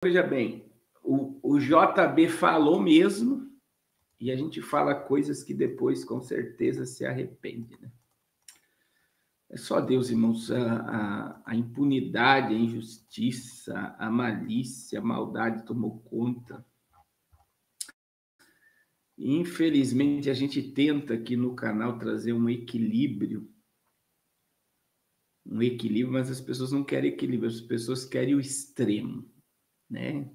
Veja bem, o JB falou mesmo, e a gente fala coisas que depois, com certeza, se arrepende, né? É só Deus, irmãos, a impunidade, a injustiça, a malícia, a maldade tomou conta. E, infelizmente, a gente tenta aqui no canal trazer um equilíbrio, mas as pessoas não querem equilíbrio, as pessoas querem o extremo, né?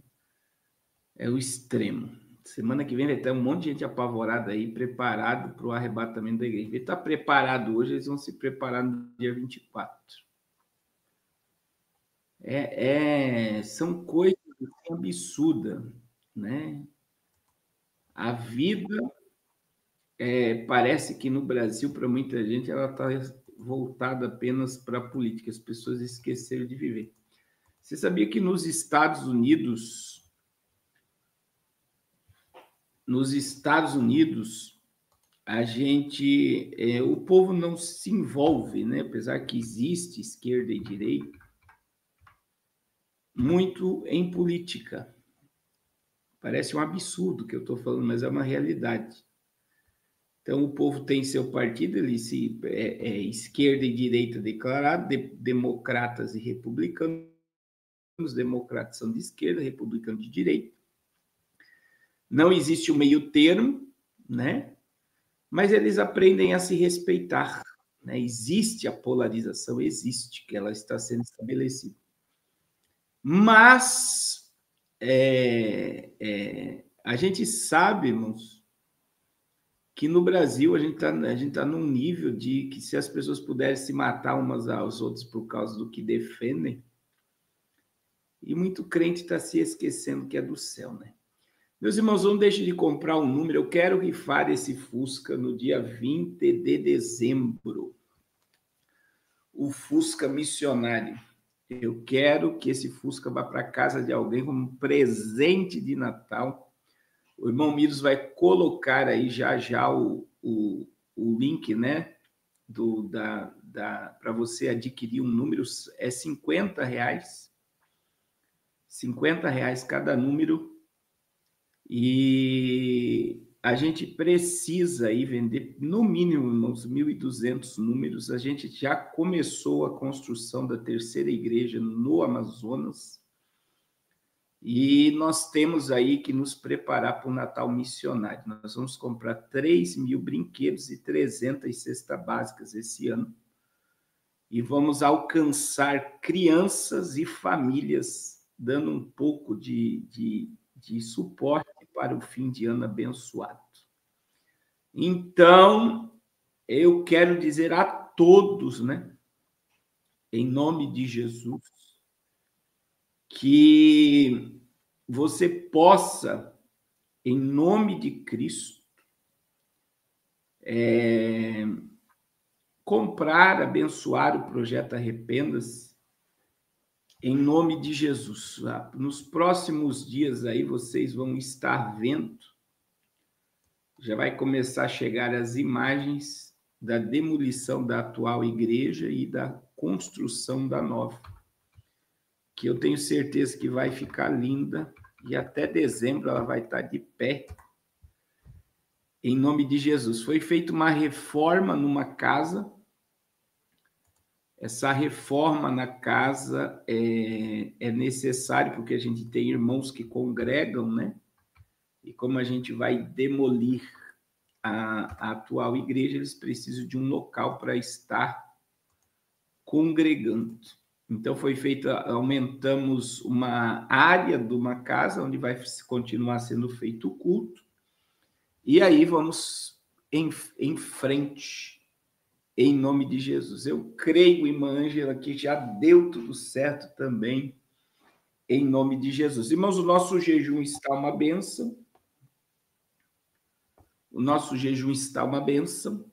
É o extremo. Semana que vem vai ter um monte de gente apavorada aí, preparado para o arrebatamento da igreja. Ele está preparado hoje, eles vão se preparar no dia 24. São coisas assim, absurdas, né? A vida, parece que no Brasil, para muita gente, ela está voltada apenas para a política. As pessoas esqueceram de viver. Você sabia que nos Estados Unidos, o povo não se envolve, né? Apesar que existe esquerda e direita, muito em política. Parece um absurdo que eu estou falando, mas é uma realidade. Então, o povo tem seu partido, ele esquerda e direita declarado, democratas e republicanos. Os democratas são de esquerda, republicanos de direita. Não existe o meio termo, né? Mas eles aprendem a se respeitar, né? Existe a polarização, existe, que ela está sendo estabelecida. Mas a gente sabe, irmãos, que no Brasil a gente tá num nível de que se as pessoas puderem se matar umas aos outros por causa do que defendem, e muito crente está se esquecendo que é do céu, né? Meus irmãos, não deixem de comprar um número. Eu quero rifar esse Fusca no dia 20 de dezembro. O Fusca missionário. Eu quero que esse Fusca vá para casa de alguém como um presente de Natal. O irmão Miros vai colocar aí já o link, né? Para você adquirir um número, é R$50. R$50 cada número. E a gente precisa aí vender, no mínimo, uns 1.200 números. A gente já começou a construção da terceira igreja no Amazonas e nós temos aí que nos preparar para o Natal missionário. Nós vamos comprar 3.000 brinquedos e 300 cestas básicas esse ano e vamos alcançar crianças e famílias, dando um pouco de suporte para o fim de ano abençoado. Então, eu quero dizer a todos, né, em nome de Jesus, que você possa, em nome de Cristo, comprar, abençoar o projeto Arrependas, em nome de Jesus. Nos próximos dias aí vocês vão estar vendo, já vai começar a chegar as imagens da demolição da atual igreja e da construção da nova, que eu tenho certeza que vai ficar linda e até dezembro ela vai estar de pé, em nome de Jesus. Foi feita uma reforma numa casa. Essa reforma na casa é necessária porque a gente tem irmãos que congregam, né? E como a gente vai demolir a atual igreja, eles precisam de um local para estar congregando. Então, foi feito, aumentamos uma área de uma casa onde vai continuar sendo feito o culto. E aí vamos em frente, em nome de Jesus. Eu creio, irmã Ângela, que já deu tudo certo também, em nome de Jesus. Irmãos, o nosso jejum está uma bênção. O nosso jejum está uma bênção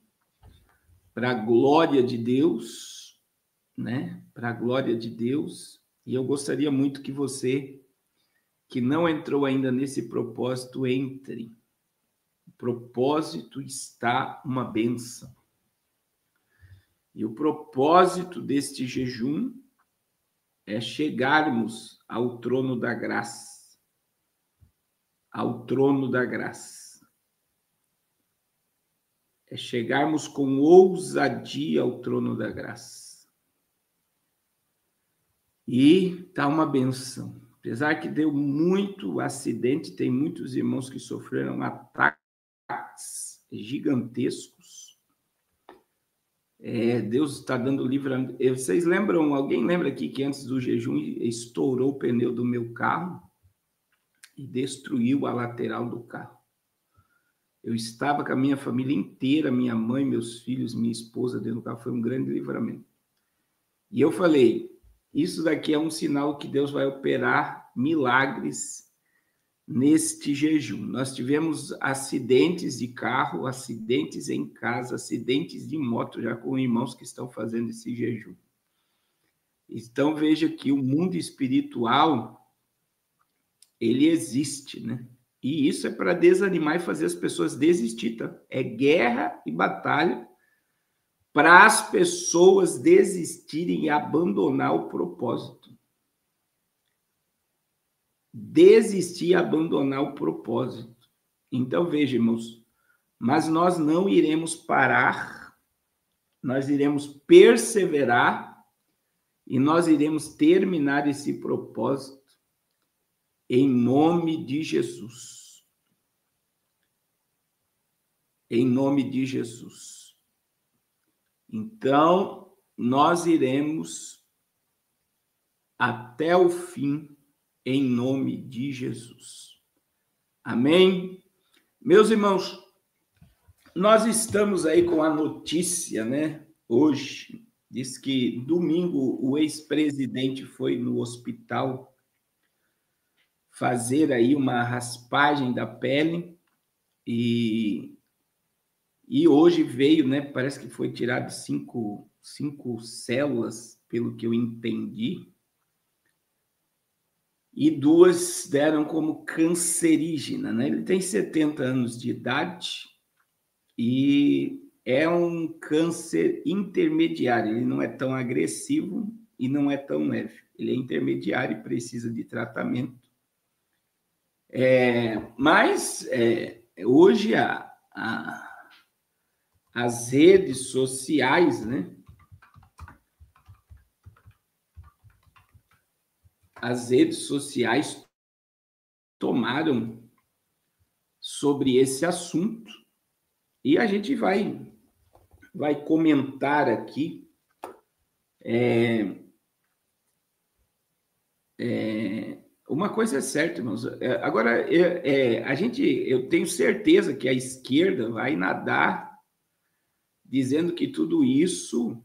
para a glória de Deus, né? Para a glória de Deus. E eu gostaria muito que você, que não entrou ainda nesse propósito, entre. O propósito está uma bênção. E o propósito deste jejum é chegarmos ao trono da graça. Ao trono da graça. É chegarmos com ousadia ao trono da graça. E tá uma benção. Apesar que deu muito acidente, tem muitos irmãos que sofreram ataques gigantescos. Deus está dando livramento. Vocês lembram, alguém lembra aqui que antes do jejum estourou o pneu do meu carro e destruiu a lateral do carro? Eu estava com a minha família inteira, minha mãe, meus filhos, minha esposa dentro do carro, foi um grande livramento. E eu falei, isso daqui é um sinal que Deus vai operar milagres neste jejum. Nós tivemos acidentes de carro, acidentes em casa, acidentes de moto, já com irmãos que estão fazendo esse jejum. Então, veja que o mundo espiritual, ele existe, né? E isso é para desanimar e fazer as pessoas desistir, tá? É guerra e batalha para as pessoas desistirem e abandonar o propósito. Desistir e abandonar o propósito. Então, veja, irmãos, mas nós não iremos parar, nós iremos perseverar e nós iremos terminar esse propósito em nome de Jesus. Em nome de Jesus. Então, nós iremos até o fim em nome de Jesus. Amém? Meus irmãos, nós estamos aí com a notícia, né? Hoje, diz que domingo o ex-presidente foi no hospital fazer aí uma raspagem da pele e hoje veio, né? Parece que foi tirado cinco células, pelo que eu entendi, e 2 deram como cancerígena, né? Ele tem 70 anos de idade e é um câncer intermediário, ele não é tão agressivo e não é tão leve, ele é intermediário e precisa de tratamento. Mas hoje as redes sociais, né? As redes sociais tomaram sobre esse assunto e a gente vai comentar aqui. Uma coisa é certa, irmãos. Agora, eu tenho certeza que a esquerda vai nadar dizendo que tudo isso.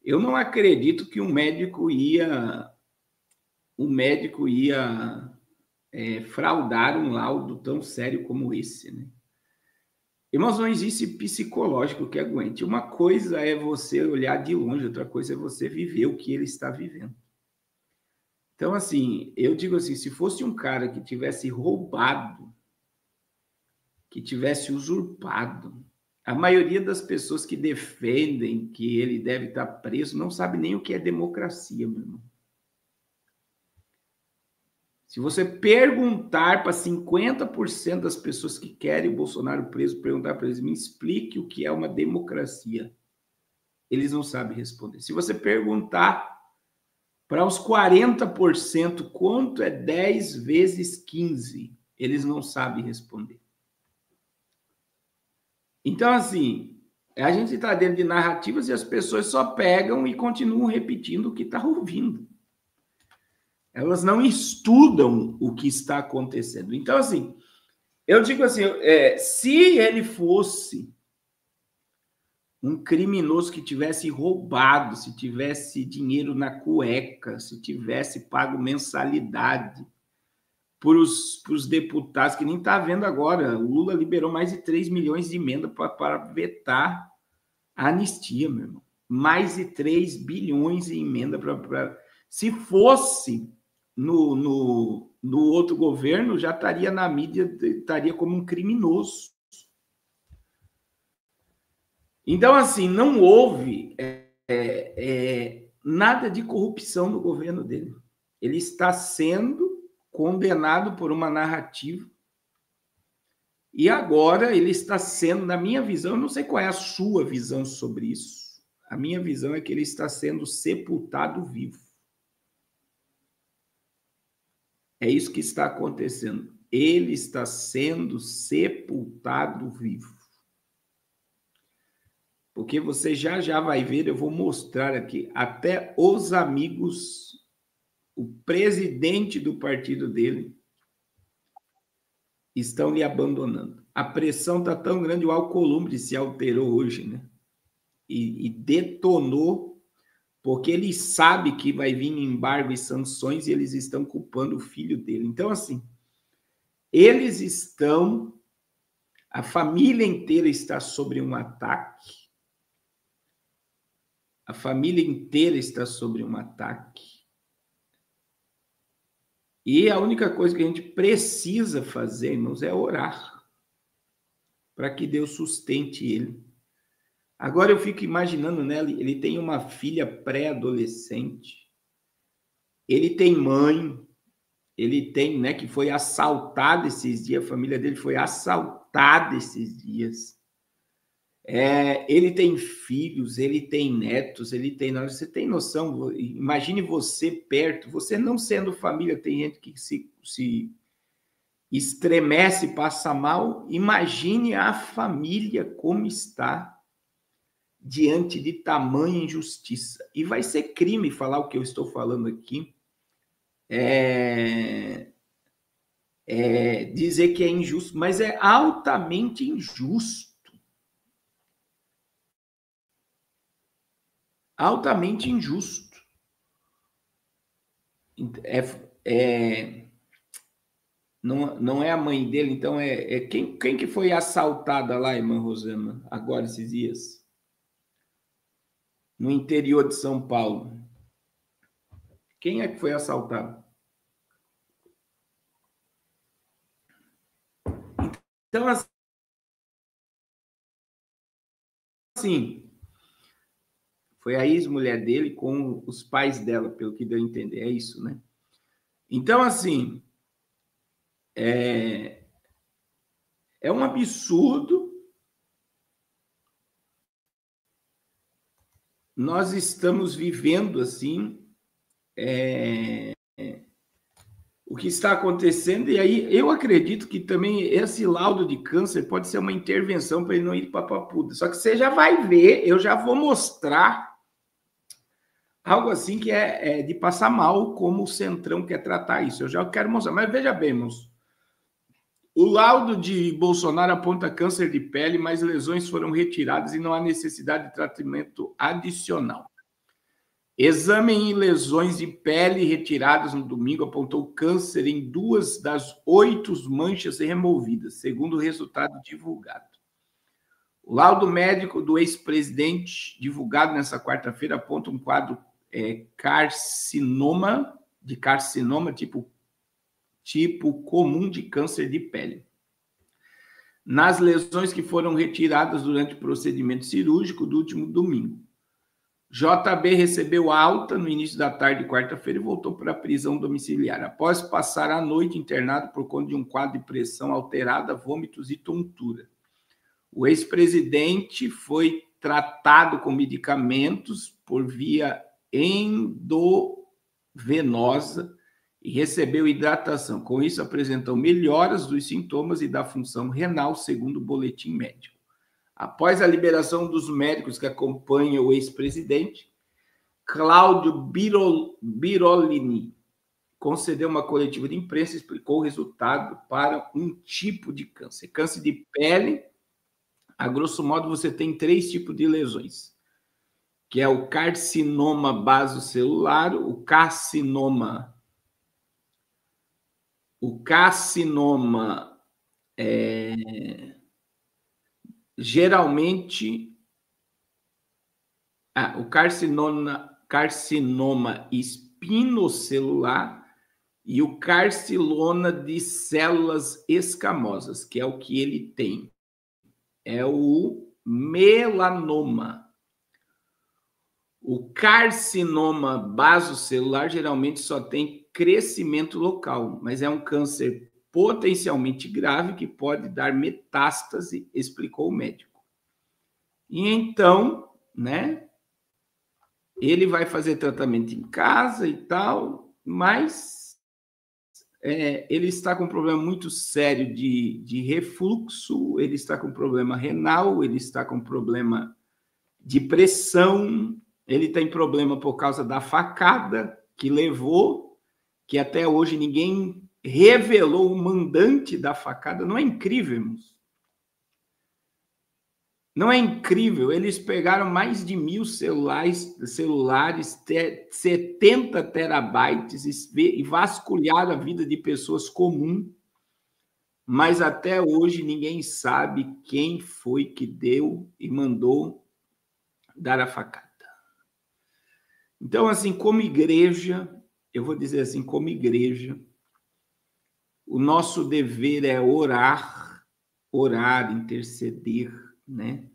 Eu não acredito que um médico ia fraudar um laudo tão sério como esse, né? Irmãos, não existe psicológico que aguente. Uma coisa é você olhar de longe, outra coisa é você viver o que ele está vivendo. Então, assim, eu digo assim, se fosse um cara que tivesse roubado, que tivesse usurpado, a maioria das pessoas que defendem que ele deve estar preso não sabe nem o que é democracia, meu irmão. Se você perguntar para 50% das pessoas que querem o Bolsonaro preso, perguntar para eles, me explique o que é uma democracia, eles não sabem responder. Se você perguntar para os 40% quanto é 10 vezes 15, eles não sabem responder. Então, assim, a gente está dentro de narrativas e as pessoas só pegam e continuam repetindo o que está ouvindo. Elas não estudam o que está acontecendo. Então, assim, eu digo assim, se ele fosse um criminoso que tivesse roubado, se tivesse dinheiro na cueca, se tivesse pago mensalidade para os deputados, que nem está vendo agora, o Lula liberou mais de 3 milhões de emenda para vetar a anistia, meu irmão. Mais de 3 bilhões em emenda para... Se fosse no outro governo, já estaria na mídia, estaria como um criminoso. Então, assim, não houve nada de corrupção no governo dele. Ele está sendo condenado por uma narrativa e agora ele está sendo, na minha visão, eu não sei qual é a sua visão sobre isso. A minha visão é que ele está sendo sepultado vivo. É isso que está acontecendo. Ele está sendo sepultado vivo. Porque você já vai ver, eu vou mostrar aqui, até os amigos, o presidente do partido dele, estão lhe abandonando. A pressão está tão grande, o Alcolumbre se alterou hoje, né? E detonou, porque ele sabe que vai vir embargo e sanções e eles estão culpando o filho dele. Então, assim, eles estão, a família inteira está sobre um ataque, a família inteira está sobre um ataque. E a única coisa que a gente precisa fazer, irmãos, é orar para que Deus sustente ele. Agora eu fico imaginando, né? Ele tem uma filha pré-adolescente, ele tem mãe, ele tem, né, que foi assaltada esses dias, a família dele foi assaltada esses dias. Ele tem filhos, ele tem netos, ele tem... Você tem noção? Imagine você perto, você não sendo família, tem gente que se estremece, passa mal. Imagine a família como está diante de tamanha injustiça. E vai ser crime falar o que eu estou falando aqui. Dizer que é injusto, mas é altamente injusto. Altamente injusto. Não é a mãe dele, então quem que foi assaltada lá, irmã Rosana, agora esses dias? No interior de São Paulo. Quem é que foi assaltado? Então, assim, foi a ex-mulher dele com os pais dela, pelo que deu a entender, é isso, né? Então, assim, é um absurdo. Nós estamos vivendo, assim, o que está acontecendo, e aí eu acredito que também esse laudo de câncer pode ser uma intervenção para ele não ir para Papuda. Só que você já vai ver, eu já vou mostrar algo assim que é de passar mal, como o Centrão quer tratar isso. Eu já quero mostrar, mas veja bem, irmãos. O laudo de Bolsonaro aponta câncer de pele, mas lesões foram retiradas e não há necessidade de tratamento adicional. Exame em lesões de pele retiradas no domingo apontou câncer em 2 das 8 manchas removidas, segundo o resultado divulgado. O laudo médico do ex-presidente, divulgado nesta quarta-feira, aponta um quadro carcinoma tipo comum de câncer de pele. Nas lesões que foram retiradas durante o procedimento cirúrgico do último domingo. JB recebeu alta no início da tarde de quarta-feira e voltou para a prisão domiciliar, após passar a noite internado por conta de um quadro de pressão alterada, vômitos e tontura. O ex-presidente foi tratado com medicamentos por via endovenosa e recebeu hidratação. Com isso, apresentou melhoras dos sintomas e da função renal, segundo o boletim médico. Após a liberação dos médicos que acompanham o ex-presidente, Cláudio Birolini concedeu uma coletiva de imprensa e explicou o resultado para um tipo de câncer. Câncer de pele, a grosso modo, você tem 3 tipos de lesões, que é o carcinoma basocelular, o carcinoma geralmente o carcinoma espinocelular e o carcinoma de células escamosas, que é o que ele tem. É o melanoma. O carcinoma basocelular geralmente só tem crescimento local, mas é um câncer potencialmente grave que pode dar metástase, explicou o médico. E então, né, ele vai fazer tratamento em casa e tal, mas ele está com um problema muito sério de refluxo, ele está com problema renal, ele está com problema de pressão, ele tem problema por causa da facada que levou, que até hoje ninguém revelou o mandante da facada. Não é incrível, irmãos? Não é incrível? Eles pegaram mais de 1.000 celulares 70 terabytes e vasculharam a vida de pessoas comuns, mas até hoje ninguém sabe quem foi que deu e mandou dar a facada. Então, assim, como igreja, eu vou dizer assim, como igreja, o nosso dever é orar, interceder, né?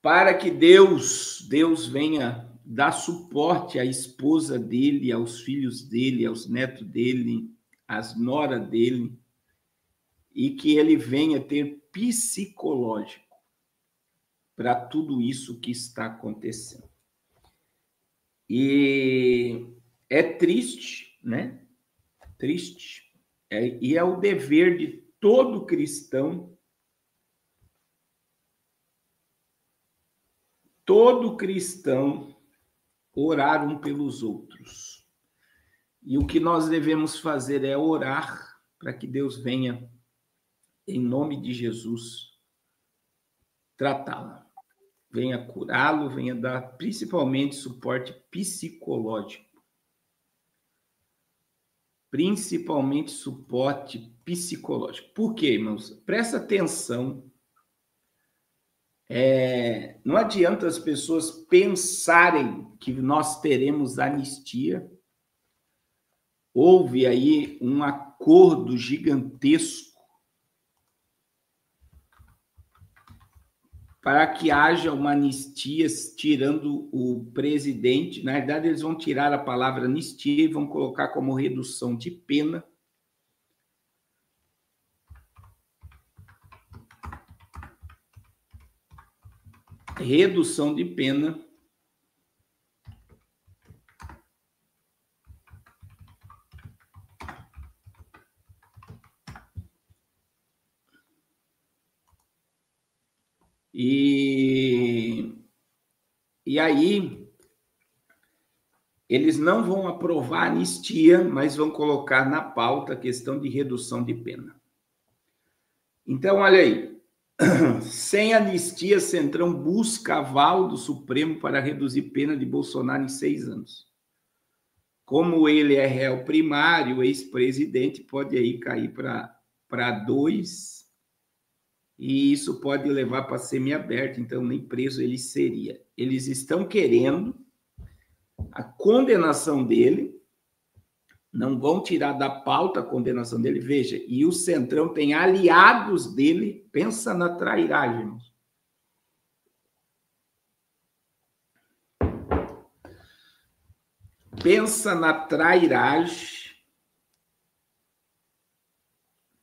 Para que Deus venha dar suporte à esposa dele, aos filhos dele, aos netos dele, às noras dele, e que ele venha ter psicológico para tudo isso que está acontecendo. E é triste, né? Triste. E é o dever de todo cristão, orar um pelos outros. E o que nós devemos fazer é orar para que Deus venha, em nome de Jesus, tratá-lo. Venha curá-lo, venha dar principalmente suporte psicológico. Principalmente suporte psicológico. Por quê, irmãos? Presta atenção. Não adianta as pessoas pensarem que nós teremos anistia. Houve aí um acordo gigantesco para que haja uma anistia, tirando o presidente. Na verdade, eles vão tirar a palavra anistia e vão colocar como redução de pena. Redução de pena. E aí, eles não vão aprovar a anistia, mas vão colocar na pauta a questão de redução de pena. Então, olha aí, sem anistia, Centrão busca aval do Supremo para reduzir pena de Bolsonaro em 6 anos. Como ele é réu primário, o ex-presidente pode aí cair para 2, e isso pode levar para semiaberto, então nem preso ele seria. Eles estão querendo a condenação dele, não vão tirar da pauta a condenação dele, veja, e o Centrão tem aliados dele, pensa na trairagem, irmãos. Pensa na trairagem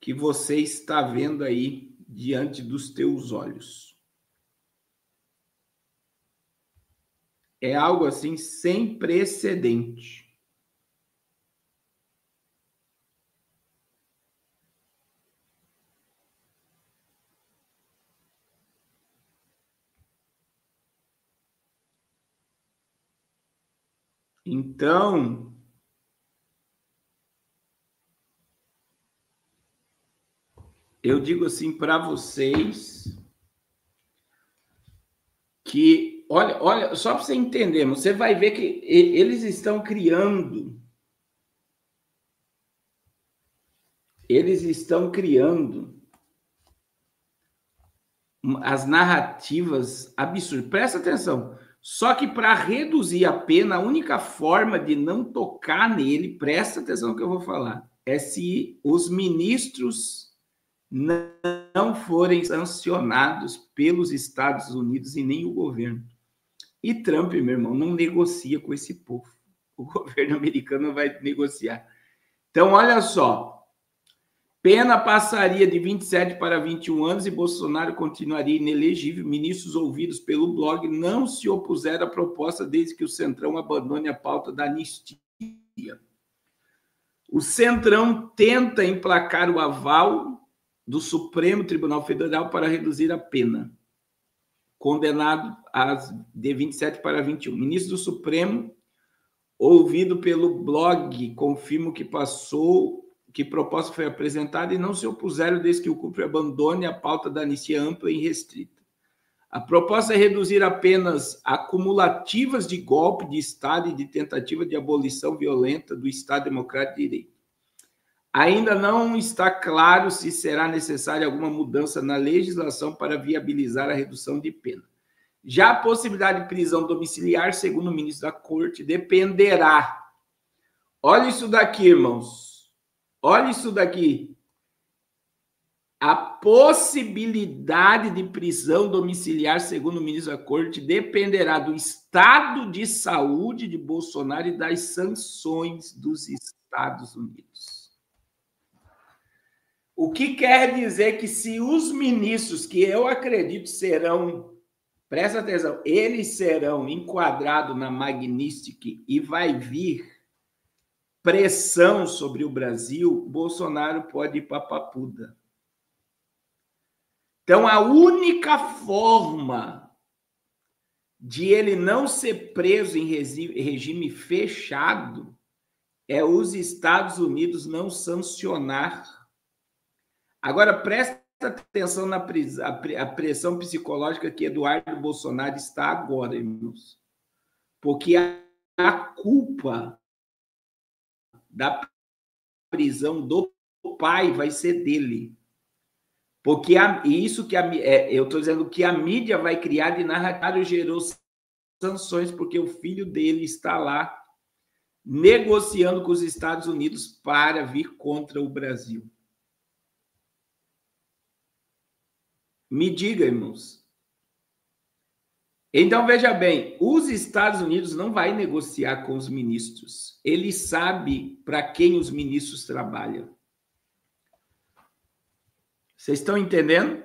que você está vendo aí diante dos teus olhos. É algo assim sem precedente. Então, eu digo assim para vocês que, olha, só para você entender, você vai ver que eles estão criando as narrativas absurdas. Presta atenção. Só que para reduzir a pena, a única forma de não tocar nele, presta atenção no que eu vou falar, é se os ministros não forem sancionados pelos Estados Unidos e nem o governo. E Trump, meu irmão, não negocia com esse povo. O governo americano não vai negociar. Então, olha só. Pena passaria de 27 para 21 anos e Bolsonaro continuaria inelegível. Ministros ouvidos pelo blog não se opuseram à proposta desde que o Centrão abandone a pauta da anistia. O Centrão tenta emplacar o aval do Supremo Tribunal Federal para reduzir a pena. Condenado de 27 para 21. Ministro do Supremo, ouvido pelo blog, confirma que proposta foi apresentada e não se opuseram desde que o CUPRE abandone a pauta da anistia ampla e restrita. A proposta é reduzir apenas acumulativas de golpe de Estado e de tentativa de abolição violenta do Estado Democrático de Direito. Ainda não está claro se será necessária alguma mudança na legislação para viabilizar a redução de pena. Já a possibilidade de prisão domiciliar, segundo o ministro da Corte, dependerá. Olha isso daqui, irmãos. Olha isso daqui. A possibilidade de prisão domiciliar, segundo o ministro da Corte, dependerá do estado de saúde de Bolsonaro e das sanções dos Estados Unidos. O que quer dizer que se os ministros, que eu acredito serão, presta atenção, eles serão enquadrados na Magnitsky e vai vir pressão sobre o Brasil, Bolsonaro pode ir para a papuda. Então, a única forma de ele não ser preso em regime fechado é os Estados Unidos não sancionar. Agora, presta atenção na pressão psicológica que Eduardo Bolsonaro está agora, irmãos. Porque a culpa da prisão do pai vai ser dele. Porque eu estou dizendo que a mídia vai criar de narrativa gerou sanções, porque o filho dele está lá negociando com os Estados Unidos para vir contra o Brasil. Me diga, irmãos. Então, veja bem, os Estados Unidos não vai negociar com os ministros. Ele sabe para quem os ministros trabalham. Vocês estão entendendo?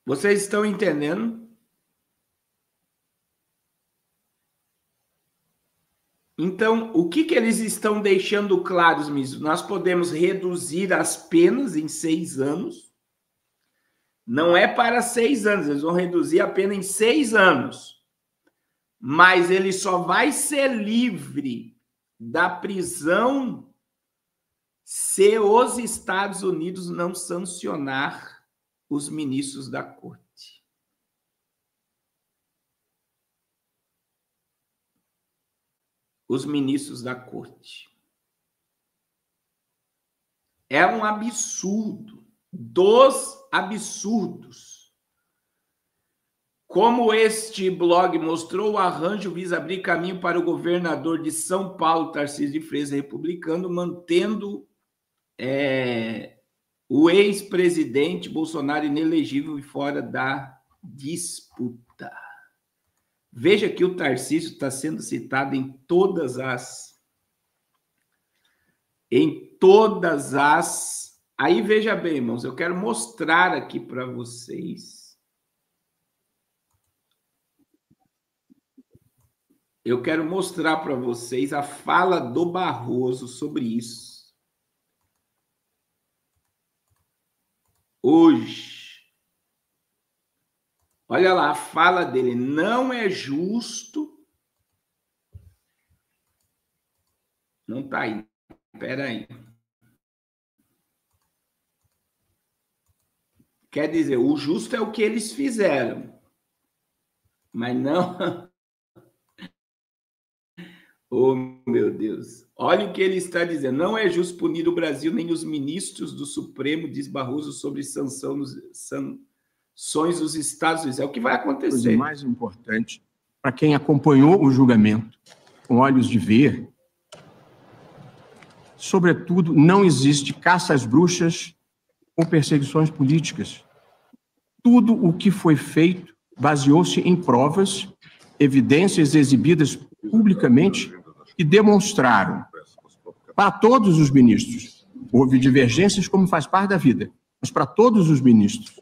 Vocês estão entendendo? Então, o que eles estão deixando claros, ministros? Nós podemos reduzir as penas em 6 anos. Não é para 6 anos, eles vão reduzir a pena em 6 anos. Mas ele só vai ser livre da prisão se os Estados Unidos não sancionar os ministros da Corte. Os ministros da Corte. É um absurdo, dos absurdos. Como este blog mostrou, o arranjo visa abrir caminho para o governador de São Paulo, Tarcísio de Freitas, republicano, mantendo o ex-presidente Bolsonaro inelegível e fora da disputa. Veja que o Tarcísio está sendo citado em todas as... Aí, veja bem, irmãos, eu quero mostrar aqui para vocês. Eu quero mostrar para vocês a fala do Barroso sobre isso. Hoje. Olha lá, a fala dele. Não é justo. Não está aí. Espera aí. Quer dizer, o justo é o que eles fizeram. Mas não... Oh, meu Deus. Olha o que ele está dizendo. Não é justo punir o Brasil nem os ministros do Supremo, diz Barroso, sobre sanções dos Estados Unidos. É o que vai acontecer. O mais importante, para quem acompanhou o julgamento com olhos de ver, sobretudo, não existe caça às bruxas ou perseguições políticas. Tudo o que foi feito baseou-se em provas, evidências exibidas publicamente que demonstraram, para todos os ministros, houve divergências como faz parte da vida, mas para todos os ministros,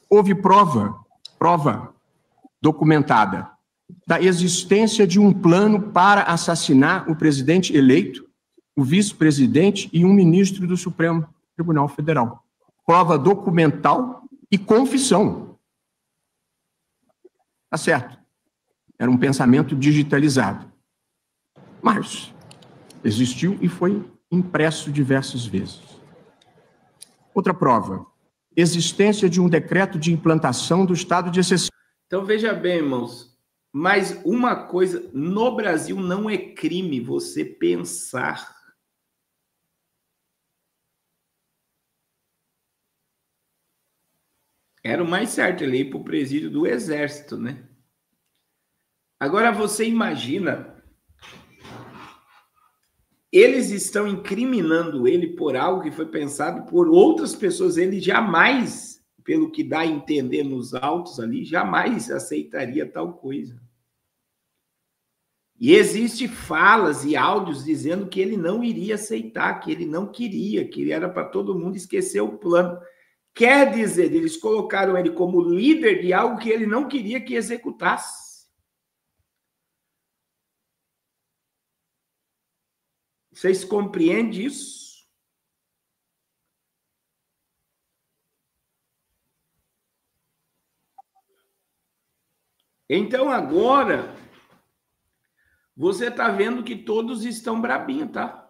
houve prova documentada da existência de um plano para assassinar o presidente eleito, o vice-presidente e um ministro do Supremo Tribunal Federal. Prova documental e confissão. Tá certo. Era um pensamento digitalizado. Mas existiu e foi impresso diversas vezes. Outra prova. Existência de um decreto de implantação do estado de exceção. Então, veja bem, irmãos, mas uma coisa, no Brasil não é crime você pensar. Era o mais certo ele ir para o presídio do Exército, né? Agora você imagina, eles estão incriminando ele por algo que foi pensado por outras pessoas. Ele jamais, pelo que dá a entender nos autos ali, jamais aceitaria tal coisa. E existem falas e áudios dizendo que ele não iria aceitar, que ele não queria, que era para todo mundo esquecer o plano. Quer dizer, eles colocaram ele como líder de algo que ele não queria que executasse. Vocês compreendem isso? Então agora você está vendo que todos estão brabinhos, tá?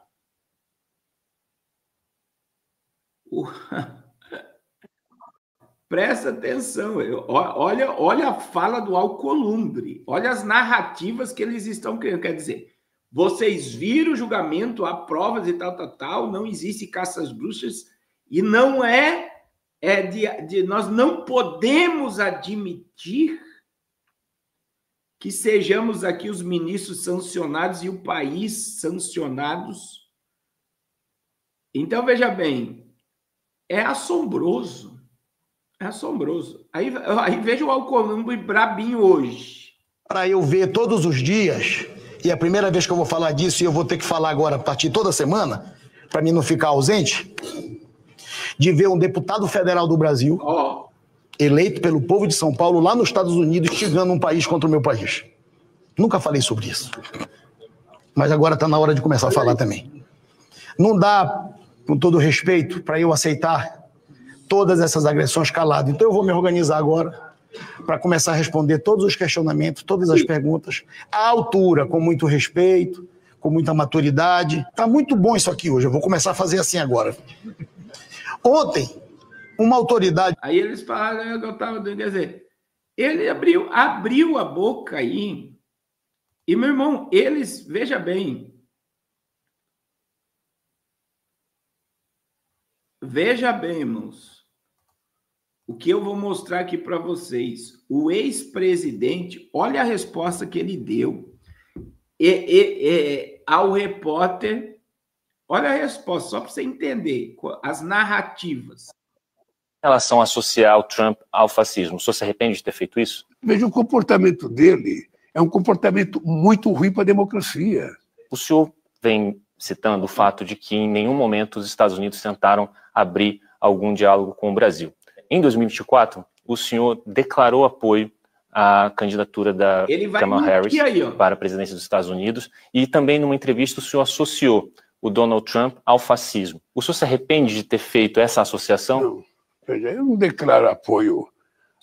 Presta atenção, olha a fala do Alcolumbre, olha as narrativas que eles estão criando. Quer dizer, vocês viram o julgamento, há provas e tal, não existe caça às bruxas, e não nós não podemos admitir que sejamos aqui os ministros sancionados e o país sancionados. Então, veja bem, é assombroso. É assombroso. Aí veja o Alcolumbre brabinho hoje. Para eu ver todos os dias, e é a primeira vez que eu vou falar disso, e eu vou ter que falar agora a partir toda semana, para mim não ficar ausente, de ver um deputado federal do Brasil, eleito pelo povo de São Paulo, lá nos Estados Unidos, instigando um país contra o meu país. Nunca falei sobre isso. Mas agora está na hora de começar a falar também. Não dá, com todo respeito, para eu aceitar todas essas agressões calado. Então eu vou me organizar agora para começar a responder todos os questionamentos, todas as perguntas, à altura, com muito respeito, com muita maturidade. Tá muito bom isso aqui hoje, eu vou começar a fazer assim agora. Ontem, uma autoridade... Aí eles falaram que eu estava dizendo, quer dizer, ele abriu a boca aí, e meu irmão, eles, veja bem, irmãos, o que eu vou mostrar aqui para vocês. O ex-presidente, olha a resposta que ele deu ao repórter. Olha a resposta, só para você entender as narrativas. Em relação a associar o Trump ao fascismo, o senhor se arrepende de ter feito isso? Veja, o comportamento dele é um comportamento muito ruim para a democracia. O senhor vem citando o fato de que em nenhum momento os Estados Unidos tentaram abrir algum diálogo com o Brasil. Em 2024, o senhor declarou apoio à candidatura da Kamala Harris para a presidência dos Estados Unidos e também numa entrevista o senhor associou o Donald Trump ao fascismo. O senhor se arrepende de ter feito essa associação? Não, veja, eu não declaro apoio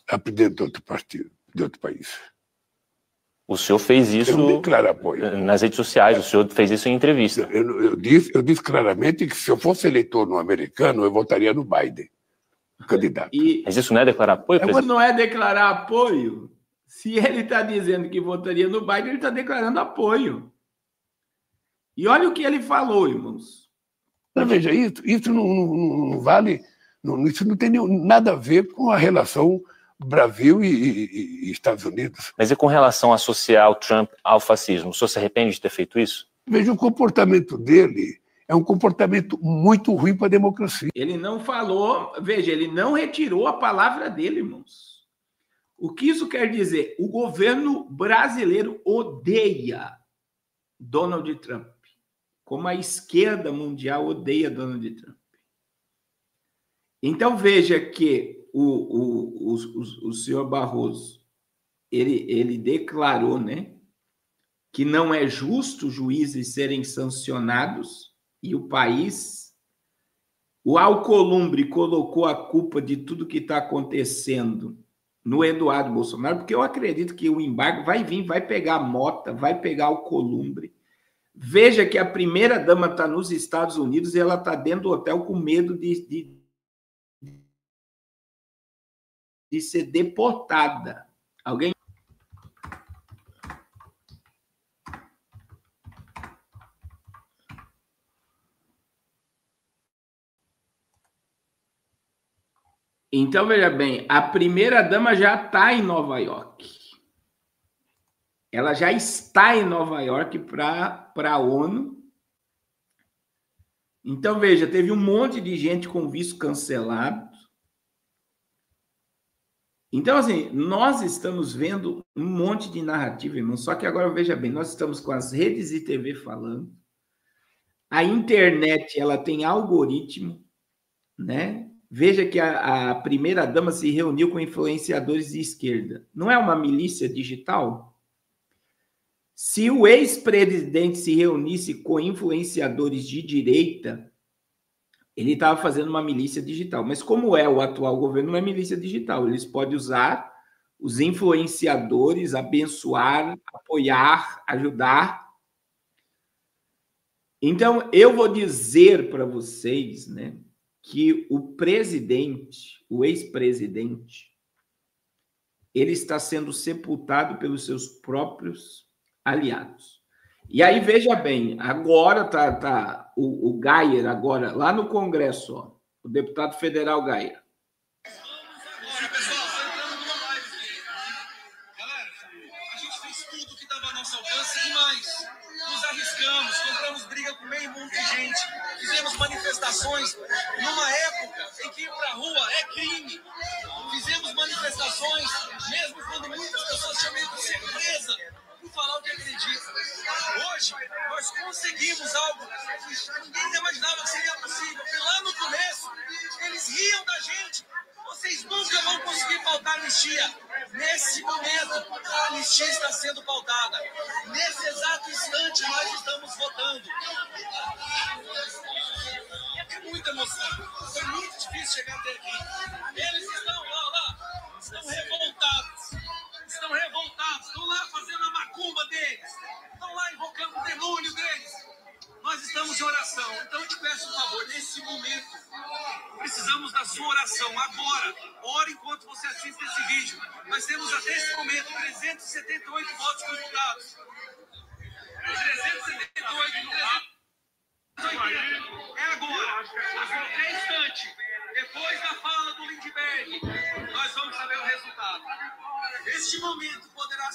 a presidente de outro partido, de outro país. O senhor fez isso nas redes sociais, o senhor fez isso em entrevista. Eu disse claramente que se eu fosse eleitor no americano, eu votaria no Biden, candidato. Mas isso não é declarar apoio, presidente? Não é declarar apoio. Se ele está dizendo que votaria no Biden, ele está declarando apoio. E olha o que ele falou, irmãos. Mas veja, isso não vale, isso não tem nada a ver com a relação Brasil e Estados Unidos. Mas e com relação a associar o Trump ao fascismo? O senhor se arrepende de ter feito isso? Veja, o comportamento dele é um comportamento muito ruim para a democracia. Ele não falou, veja, ele não retirou a palavra dele, irmãos. O que isso quer dizer? O governo brasileiro odeia Donald Trump, como a esquerda mundial odeia Donald Trump. Então, veja que o senhor Barroso, ele declarou, né, que não é justo juízes serem sancionados e o país, o Alcolumbre colocou a culpa de tudo que está acontecendo no Eduardo Bolsonaro, porque eu acredito que o embargo vai vir, vai pegar a Mota, vai pegar o Alcolumbre. Veja que a primeira-dama está nos Estados Unidos e ela está dentro do hotel com medo de ser deportada. Alguém? Então, veja bem, a primeira-dama já está em Nova York. Ela já está em Nova York para a ONU. Então, veja, teve um monte de gente com visto cancelado. Então, assim, nós estamos vendo um monte de narrativa, irmão. Só que agora, veja bem, nós estamos com as redes de TV falando. A internet, ela tem algoritmo, né? Veja que a primeira-dama se reuniu com influenciadores de esquerda. Não é uma milícia digital? Se o ex-presidente se reunisse com influenciadores de direita, ele estava fazendo uma milícia digital. Mas como é o atual governo, não é milícia digital. Eles podem usar os influenciadores, abençoar, apoiar, ajudar. Então, eu vou dizer para vocês, né, que o presidente, o ex-presidente, ele está sendo sepultado pelos seus próprios aliados. E aí, veja bem, agora tá o Geyer, agora, lá no Congresso, ó, o deputado federal Geyer. Bora, pessoal, tá entrando numa live aqui. Galera, a gente fez tudo que estava ao nosso alcance e mais. Nos arriscamos, compramos briga com meio mundo de gente. Fizemos manifestações numa época em que ir pra rua é crime. Fizemos manifestações, mesmo quando muitas pessoas tinham medo de ser presa por falar o que acredita. Hoje, nós conseguimos algo que ninguém imaginava que seria possível. Porque lá no começo, eles riam da gente. Vocês nunca vão conseguir pautar a anistia. Nesse momento, a anistia está sendo pautada. Nesse exato instante, nós estamos votando. É muita emoção. Foi muito difícil chegar até aqui. Eles estão lá, estão revoltados. Estão revoltados. Estão lá fazendo a macumba deles. Estão lá invocando o demônio deles. Nós estamos em oração. Então eu te peço um favor, nesse momento, precisamos da sua oração agora. Ore enquanto você assiste esse vídeo. Nós temos até esse momento 378 votos computados. 378. É agora. A qualquer instante, depois da fala do Lindbergh, nós vamos saber o resultado. Este momento poderá...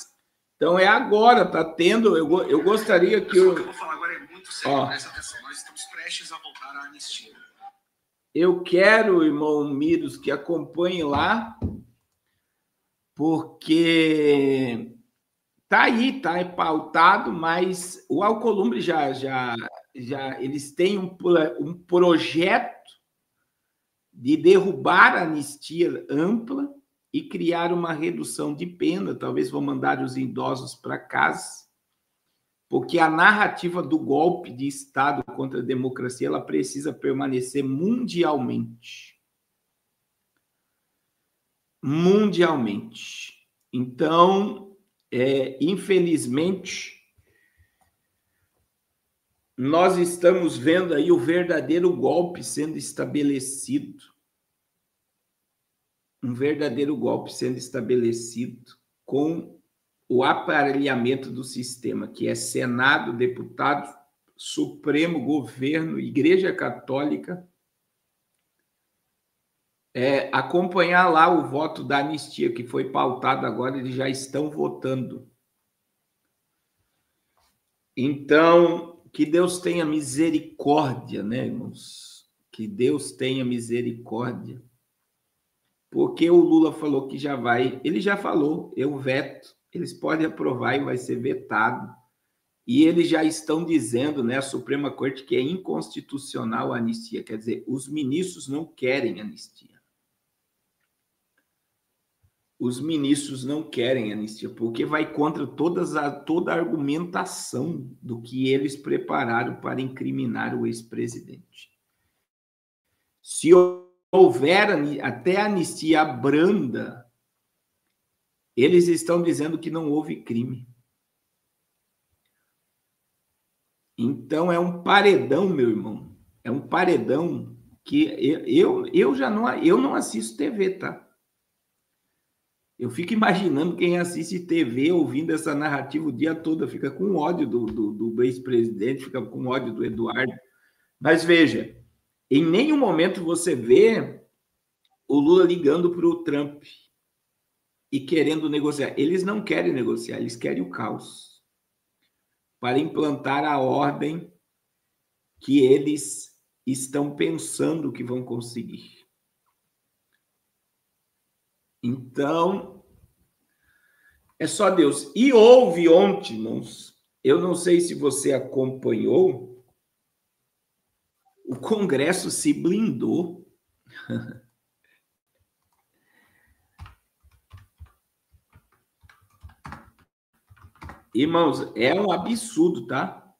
Então é agora, tá tendo. Eu gostaria que o que eu vou falar agora é muito sério, presta atenção. Nós estamos prestes a voltar à anistia. Eu quero, irmão Miros, que acompanhe lá, porque tá aí, tá pautado, mas o Alcolumbre já eles têm um projeto de derrubar a anistia ampla e criar uma redução de pena. Talvez vão mandar os idosos para casa, porque a narrativa do golpe de Estado contra a democracia ela precisa permanecer mundialmente. Mundialmente. Então, infelizmente, nós estamos vendo aí o verdadeiro golpe sendo estabelecido. Um verdadeiro golpe sendo estabelecido com o aparelhamento do sistema, que é Senado, deputado, Supremo, governo, Igreja Católica. Acompanhar lá o voto da anistia, que foi pautado agora, eles já estão votando. Então, que Deus tenha misericórdia, né, irmãos? Que Deus tenha misericórdia porque o Lula falou que já vai, ele já falou, eu veto, eles podem aprovar e vai ser vetado. E eles já estão dizendo, né, a Suprema Corte, que é inconstitucional a anistia, quer dizer, os ministros não querem anistia. Os ministros não querem anistia, porque vai contra toda a argumentação do que eles prepararam para incriminar o ex-presidente. Se houver até anistia branda, eles estão dizendo que não houve crime. Então, é um paredão, meu irmão. É um paredão que eu não assisto TV, tá? Eu fico imaginando quem assiste TV ouvindo essa narrativa o dia todo, fica com ódio do ex-presidente, fica com ódio do Eduardo. Mas veja, em nenhum momento você vê o Lula ligando para o Trump e querendo negociar. Eles não querem negociar, eles querem o caos para implantar a ordem que eles estão pensando que vão conseguir. Então, é só Deus. E houve ontem, irmãos, eu não sei se você acompanhou, o Congresso se blindou. Irmãos, é um absurdo, tá?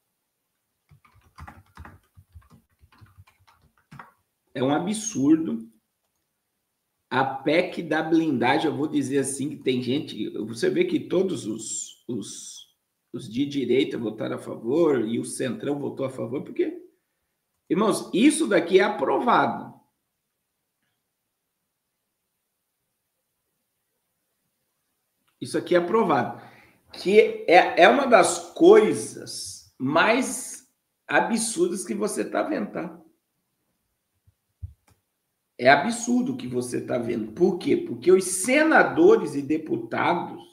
É um absurdo. A PEC da blindagem, eu vou dizer assim, que tem gente... Você vê que todos os de direita votaram a favor e o Centrão votou a favor, porque, irmãos, isso daqui é aprovado. Isso aqui é aprovado. Que é uma das coisas mais absurdas que você está vendo, tá? É absurdo o que você está vendo. Por quê? Porque os senadores e deputados,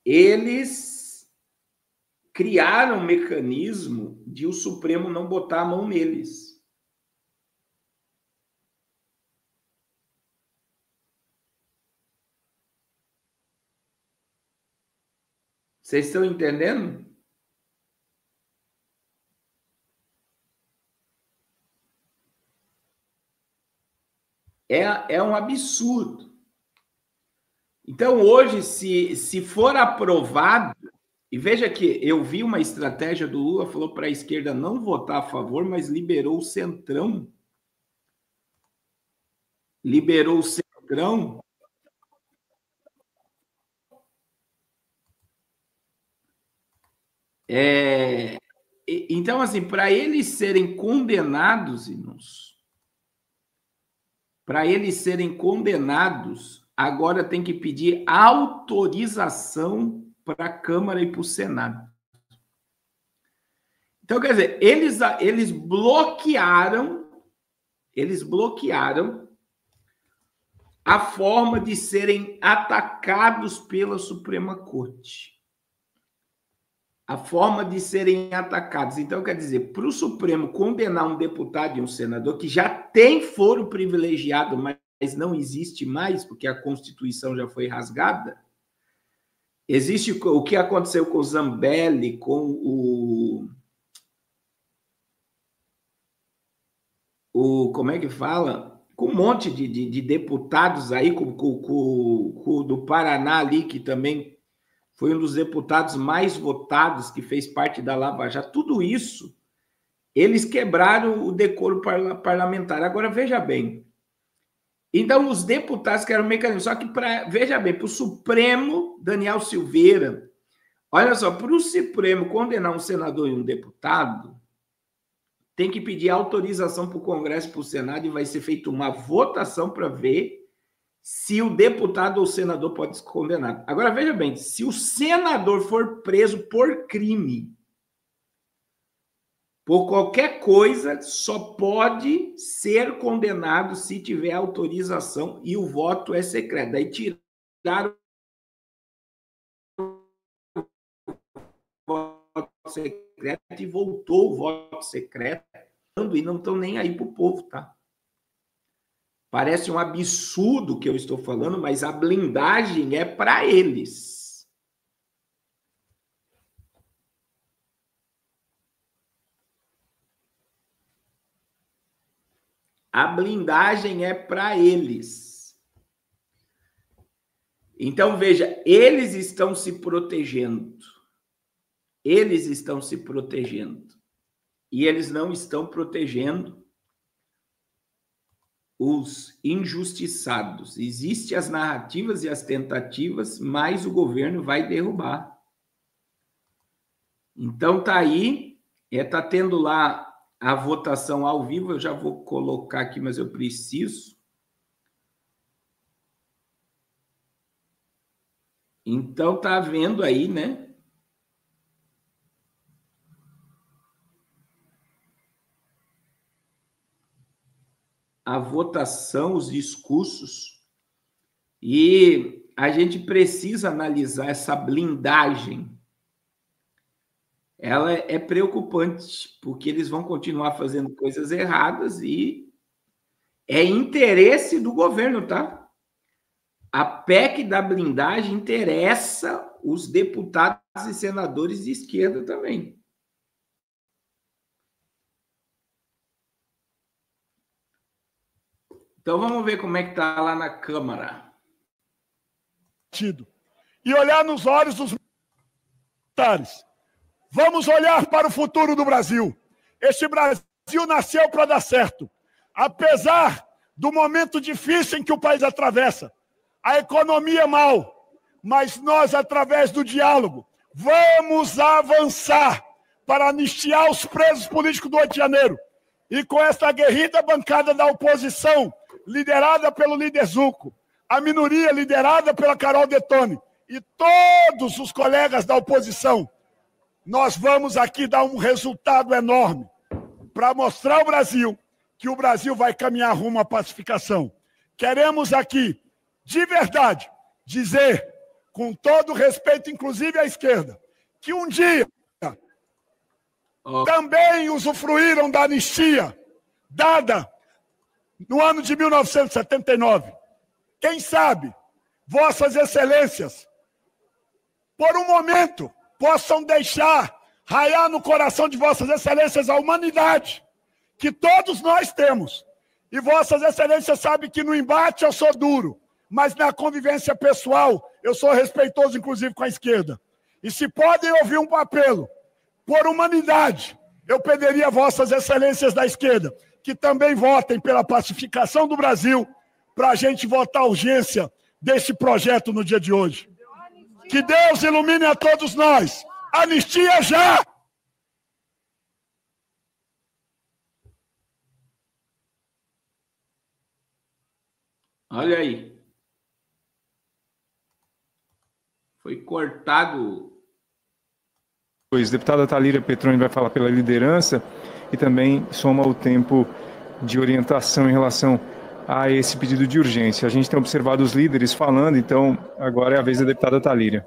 eles criaram um mecanismo de o Supremo não botar a mão neles. Vocês estão entendendo? É um absurdo. Então, hoje, se for aprovado, e veja que eu vi uma estratégia do Lula, falou para a esquerda não votar a favor, mas liberou o Centrão. Liberou o Centrão. Então, assim, para eles serem condenados, irmãos, agora tem que pedir autorização para a Câmara e para o Senado. Então, quer dizer, eles bloquearam a forma de serem atacados pela Suprema Corte. A forma de serem atacados. Então, quer dizer, para o Supremo condenar um deputado e um senador que já tem foro privilegiado, mas não existe mais, porque a Constituição já foi rasgada, existe o que aconteceu com o Zambelli, com como é que fala? Com um monte de deputados aí, com do Paraná ali, que também foi um dos deputados mais votados, que fez parte da Lava Jato. Tudo isso, eles quebraram o decoro parlamentar. Agora, veja bem. Então, os deputados que eram mecanismo. Só que, veja bem, para o Supremo, Daniel Silveira, olha só, para o Supremo condenar um senador e um deputado, tem que pedir autorização para o Congresso e para o Senado, e vai ser feita uma votação para ver se o deputado ou o senador pode ser condenado. Agora, veja bem, se o senador for preso por crime, por qualquer coisa, só pode ser condenado se tiver autorização e o voto é secreto. Daí tiraram o voto secreto secreto e voltou o voto secreto e não estão nem aí para o povo, tá? Parece um absurdo o que eu estou falando, mas a blindagem é para eles. A blindagem é para eles. Então, veja, eles estão se protegendo. Eles estão se protegendo. E eles não estão protegendo os injustiçados. Existem as narrativas e as tentativas, mas o governo vai derrubar. Então, tá aí, tá tendo lá a votação ao vivo, eu já vou colocar aqui, mas eu preciso. Então, tá vendo aí, né? A votação, os discursos, e a gente precisa analisar essa blindagem. Ela é preocupante, porque eles vão continuar fazendo coisas erradas e é interesse do governo, tá? A PEC da blindagem interessa os deputados e senadores de esquerda também. Então, vamos ver como é que está lá na Câmara. E olhar nos olhos dos militares. Vamos olhar para o futuro do Brasil. Este Brasil nasceu para dar certo. Apesar do momento difícil em que o país atravessa, a economia mal, mas nós, através do diálogo, vamos avançar para anistiar os presos políticos do 8 de janeiro. E com essa aguerrida bancada da oposição, liderada pelo líder Zucco, a minoria liderada pela Carol Detone e todos os colegas da oposição, nós vamos aqui dar um resultado enorme para mostrar ao Brasil que o Brasil vai caminhar rumo à pacificação. Queremos aqui, de verdade, dizer, com todo respeito, inclusive à esquerda, que um dia também usufruíram da anistia dada no ano de 1979. Quem sabe, vossas excelências, por um momento, possam deixar raiar no coração de vossas excelências a humanidade que todos nós temos. E vossas excelências sabem que no embate eu sou duro, mas na convivência pessoal eu sou respeitoso, inclusive com a esquerda. E se podem ouvir um apelo por humanidade, eu pediria a vossas excelências da esquerda que também votem pela pacificação do Brasil, para a gente votar a urgência desse projeto no dia de hoje. Que Deus ilumine a todos nós. Anistia já! Olha aí. Foi cortado. Pois, deputada Thalíria Petroni vai falar pela liderança e também soma o tempo de orientação em relação a esse pedido de urgência. A gente tem observado os líderes falando, então agora é a vez da deputada Thalíria.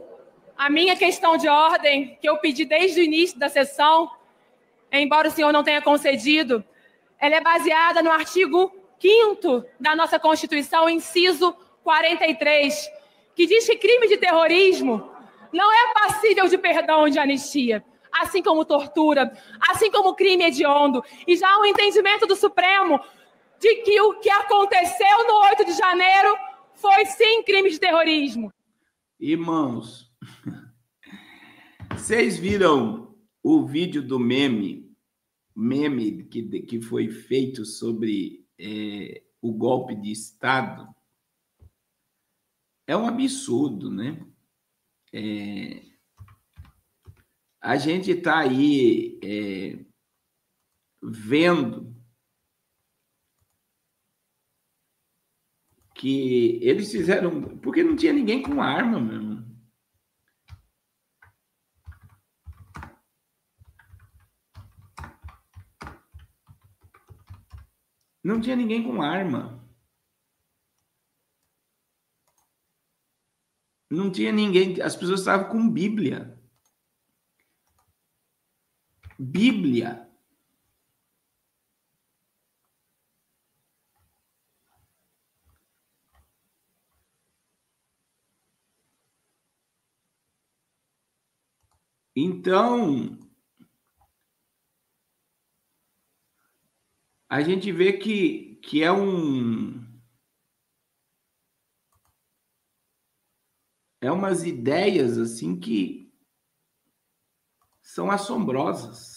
A minha questão de ordem, que eu pedi desde o início da sessão, embora o senhor não tenha concedido, ela é baseada no artigo 5º da nossa Constituição, inciso 43, que diz que crime de terrorismo não é passível de perdão ou de anistia, assim como tortura, assim como crime hediondo. E já há um entendimento do Supremo de que o que aconteceu no 8 de janeiro foi, sim, crime de terrorismo. Irmãos, vocês viram o vídeo do meme que foi feito sobre o golpe de Estado? É um absurdo, né? A gente está aí vendo que eles fizeram... Porque não tinha ninguém com arma, meu irmão. Não tinha ninguém com arma. Não tinha ninguém... As pessoas estavam com Bíblia. Bíblia. Então, a gente vê que é umas ideias assim que são assombrosas.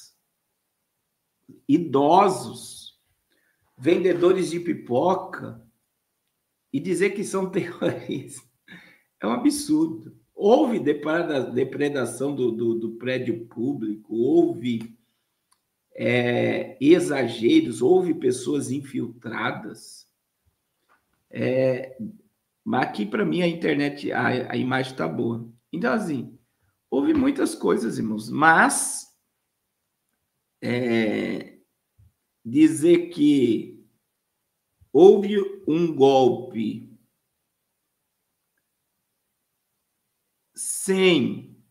Idosos, vendedores de pipoca, e dizer que são terroristas é um absurdo. Houve depredação do prédio público, houve exageros, houve pessoas infiltradas. Mas aqui, para mim, a internet, a imagem está boa. Então, assim, houve muitas coisas, irmãos, mas dizer que houve um golpe sem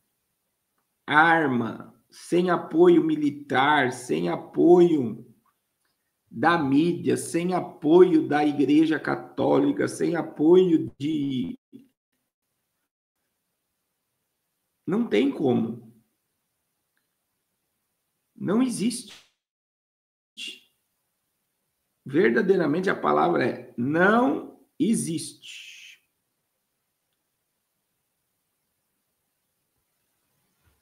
arma, sem apoio militar, sem apoio da mídia, sem apoio da Igreja Católica, sem apoio de... Não tem como. Não existe. Verdadeiramente a palavra é não existe.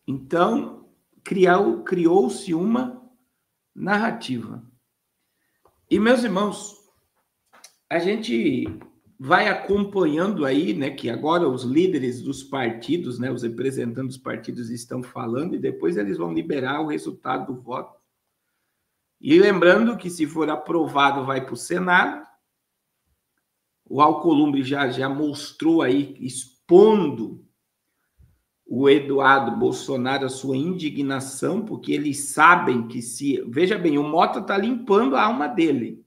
Então, criou-se uma narrativa. E, meus irmãos, a gente vai acompanhando aí, né, que agora os líderes dos partidos, né, os representantes dos partidos estão falando e depois eles vão liberar o resultado do voto. E lembrando que, se for aprovado, vai para o Senado. O Alcolumbre já mostrou aí, expondo o Eduardo Bolsonaro a sua indignação, porque eles sabem que se... Veja bem, o Mota está limpando a alma dele.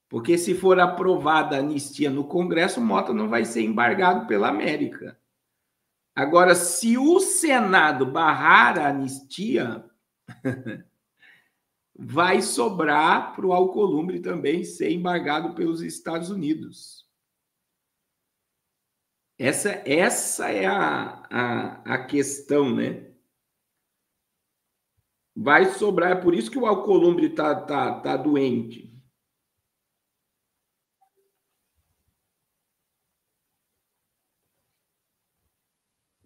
Porque se for aprovada a anistia no Congresso, o Mota não vai ser embargado pela América. Agora, se o Senado barrar a anistia, vai sobrar para o Alcolumbre também ser embargado pelos Estados Unidos. Essa é a questão, né? Vai sobrar, é por isso que o Alcolumbre tá doente.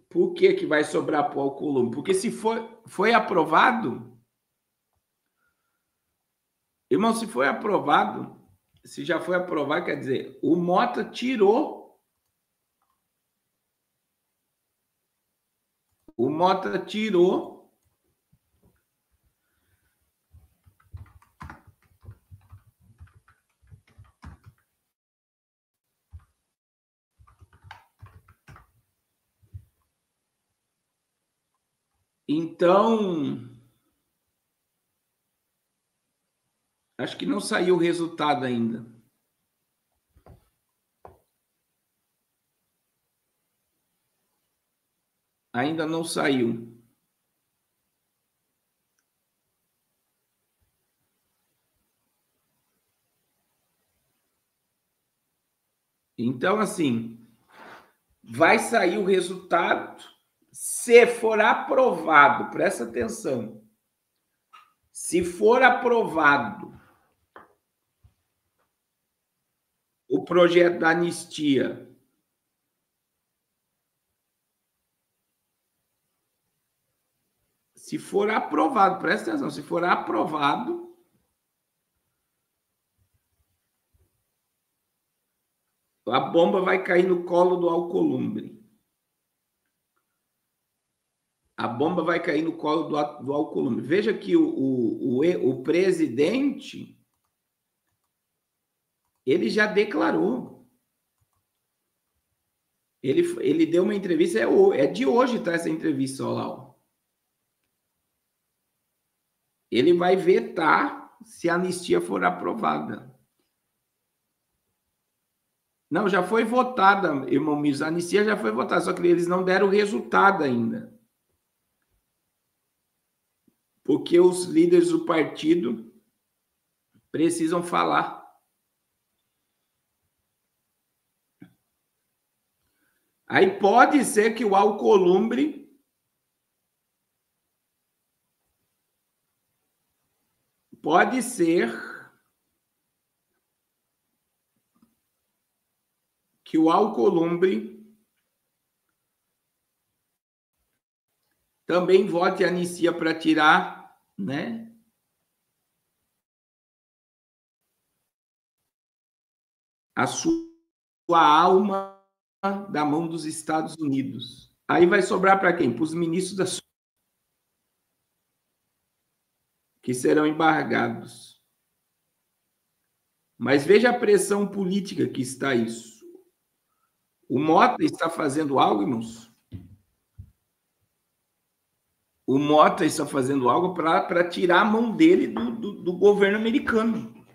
Por que vai sobrar para o Alcolumbre? Porque se foi aprovado, irmão, se foi aprovado, se já foi aprovado, quer dizer, o Mota tirou. O Mota tirou então, acho que não saiu o resultado ainda. Ainda não saiu. Então, assim, vai sair o resultado se for aprovado. Presta atenção. Se for aprovado o projeto da anistia, se for aprovado, presta atenção, se for aprovado, a bomba vai cair no colo do Alcolumbre. A bomba vai cair no colo do Alcolumbre. Veja que o presidente, ele já declarou. Ele deu uma entrevista, é de hoje, tá, essa entrevista, olha lá. Ele vai vetar se a anistia for aprovada. Não, já foi votada, irmão Mirza, a anistia já foi votada, só que eles não deram o resultado ainda. porque os líderes do partido precisam falar. Aí pode ser que o Alcolumbre pode ser que o Alcolumbre também vote a anistia para tirar, né, a sua alma da mão dos Estados Unidos. Aí vai sobrar para quem? Para os ministros da que serão embargados. Mas veja a pressão política que está isso. O Mota está fazendo algo, irmãos? O Mota está fazendo algo para tirar a mão dele do governo americano.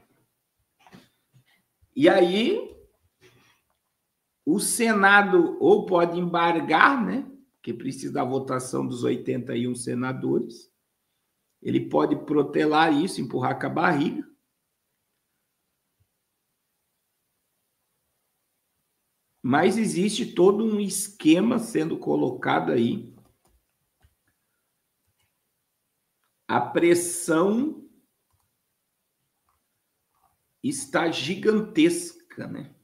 E aí, o Senado ou pode embargar, né? Porque precisa da votação dos 81 senadores. Ele pode protelar isso, empurrar com a barriga. Mas existe todo um esquema sendo colocado aí. A pressão está gigantesca, né?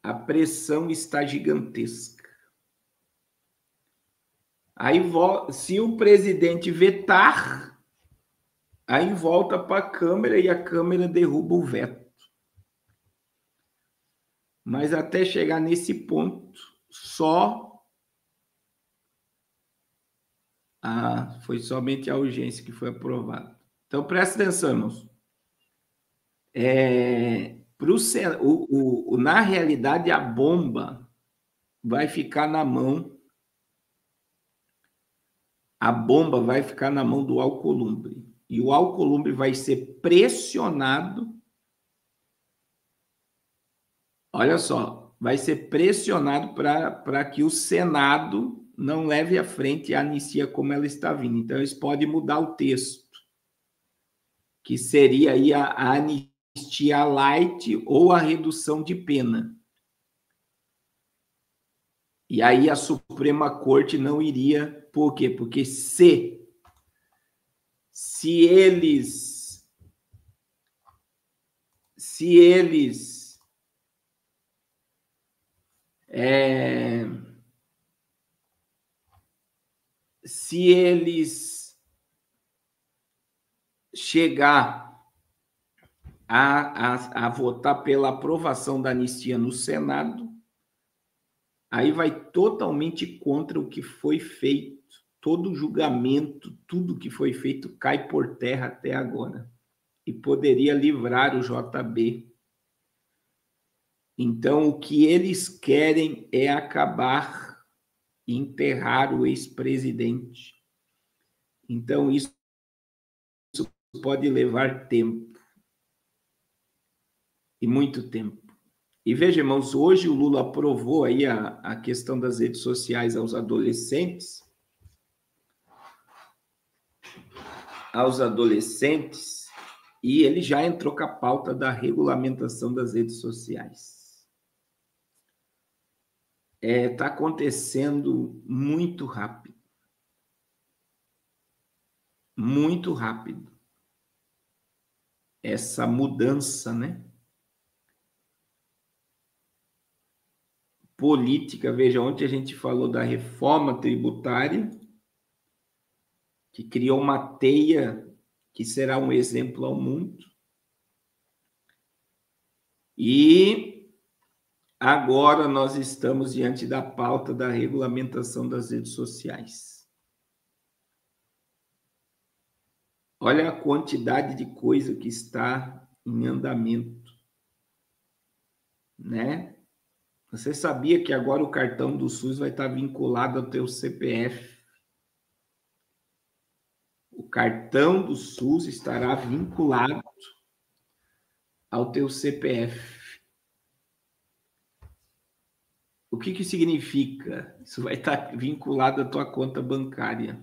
A pressão está gigantesca. Aí, se o presidente vetar, aí volta para a Câmara e a Câmara derruba o veto. Mas até chegar nesse ponto, foi somente a urgência que foi aprovada. Então, presta atenção, irmãos. Na realidade, a bomba vai ficar na mão. A bomba vai ficar na mão do Alcolumbre. E o Alcolumbre vai ser pressionado. Olha só, vai ser pressionado para que o Senado não leve à frente a anistia como ela está vindo. Então, eles podem mudar o texto, que seria aí a anistia light ou a redução de pena. E aí a Suprema Corte não iria. Por quê? Porque se eles chegar a votar pela aprovação da anistia no Senado, aí vai totalmente contra o que foi feito. Todo o julgamento, tudo que foi feito cai por terra até agora. E poderia livrar o JB. Então, o que eles querem é acabar e enterrar o ex-presidente. Então, isso pode levar tempo. E muito tempo. E veja, irmãos, hoje o Lula aprovou aí a questão das redes sociais aos adolescentes. E ele já entrou com a pauta da regulamentação das redes sociais. Está acontecendo muito rápido. Muito rápido. Essa mudança, né? Política, veja, ontem a gente falou da reforma tributária, que criou uma teia que será um exemplo ao mundo. E agora nós estamos diante da pauta da regulamentação das redes sociais. Olha a quantidade de coisa que está em andamento, né? Você sabia que agora o cartão do SUS vai estar vinculado ao teu CPF? O cartão do SUS estará vinculado ao teu CPF. O que significa? Isso vai estar vinculado à tua conta bancária.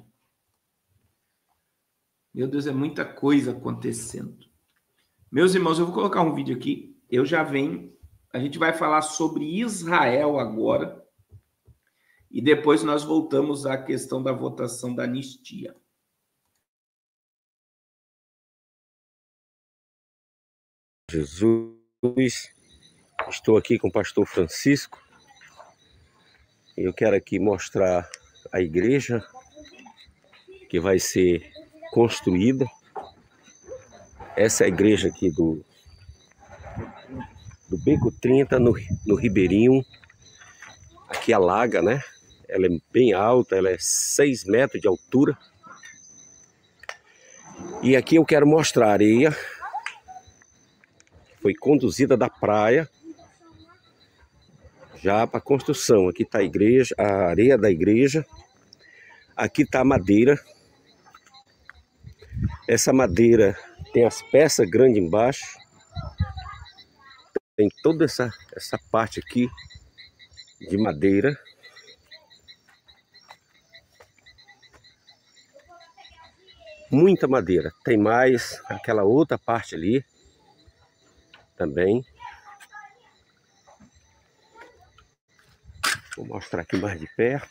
Meu Deus, é muita coisa acontecendo. Meus irmãos, eu vou colocar um vídeo aqui. Eu já venho. A gente vai falar sobre Israel agora. E depois nós voltamos à questão da votação da anistia. Jesus, estou aqui com o pastor Francisco. Eu quero aqui mostrar a igreja que vai ser construída. Essa é a igreja aqui do Beco 30, no Ribeirinho. Aqui a laga, né? Ela é bem alta, ela é 6 metros de altura. E aqui eu quero mostrar a areia. Foi conduzida da praia já para a construção. Aqui está a igreja, a areia da igreja. Aqui está a madeira. Essa madeira tem as peças grandes embaixo. Tem toda essa parte aqui de madeira. Muita madeira. Tem mais aquela outra parte ali também. Vou mostrar aqui mais de perto.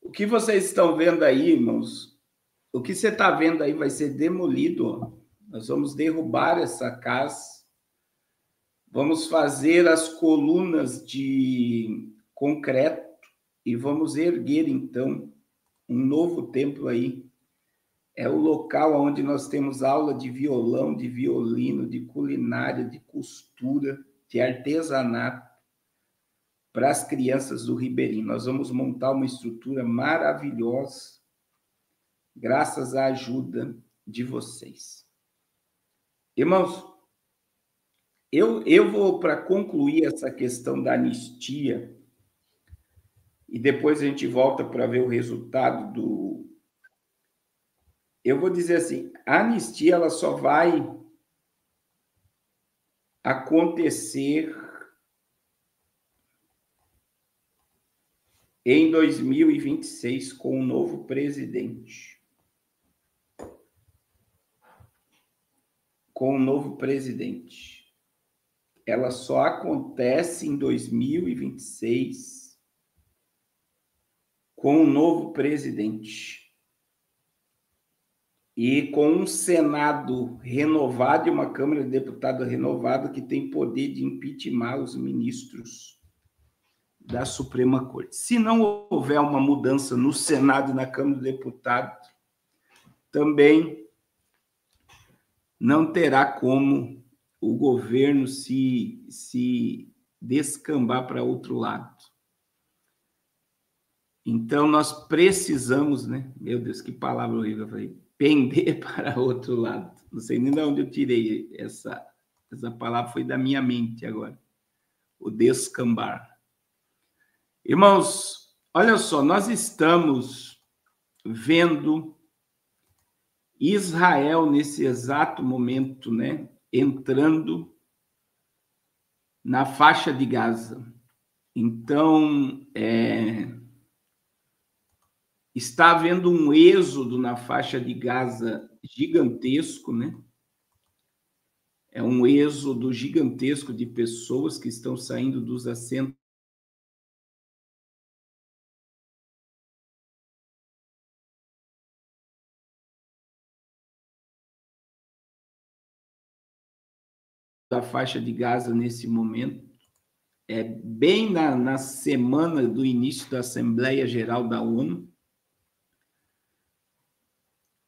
O que vocês estão vendo aí, irmãos? O que você está vendo aí vai ser demolido. Ó. Nós vamos derrubar essa casa. Vamos fazer as colunas de concreto e vamos erguer, então, um novo templo aí. É o local onde nós temos aula de violão, de violino, de culinária, de costura, de artesanato para as crianças do Ribeirinho. Nós vamos montar uma estrutura maravilhosa, graças à ajuda de vocês. Irmãos, eu vou, para concluir essa questão da anistia, e depois a gente volta para ver o resultado do... Eu vou dizer assim, a anistia ela só vai acontecer em 2026 com um novo presidente. Com um novo presidente. Ela só acontece em 2026 com um novo presidente. E com um Senado renovado e uma Câmara de Deputados renovada que tem poder de impeachment os ministros da Suprema Corte. Se não houver uma mudança no Senado e na Câmara de Deputados, também não terá como o governo se descambar para outro lado. Então, nós precisamos, né? Meu Deus, que palavra horrível eu falei. Pender para outro lado. Não sei nem de onde eu tirei essa palavra, foi da minha mente agora. O descambar. Irmãos, olha só, nós estamos vendo Israel nesse exato momento, né, entrando na faixa de Gaza. Então, está havendo um êxodo na faixa de Gaza gigantesco, né? É um êxodo gigantesco de pessoas que estão saindo dos assentos da faixa de Gaza nesse momento. É bem na semana do início da Assembleia Geral da ONU.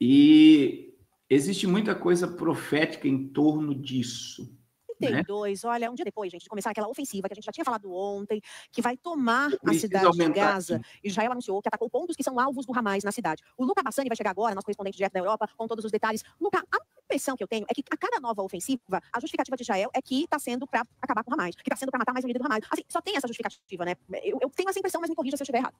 E existe muita coisa profética em torno disso. 32, olha, um dia depois, gente, de começar aquela ofensiva que a gente já tinha falado ontem, que vai tomar a cidade de Gaza. Israel anunciou que atacou pontos que são alvos do Hamas na cidade. O Luca Bassani vai chegar agora, nosso correspondente direto da Europa, com todos os detalhes. Luca, a impressão que eu tenho é que a cada nova ofensiva, a justificativa de Israel é que está sendo para acabar com o Hamas, que está sendo para matar mais um líder do Hamas. Assim, só tem essa justificativa, né? Eu tenho essa impressão, mas me corrija se eu estiver errado.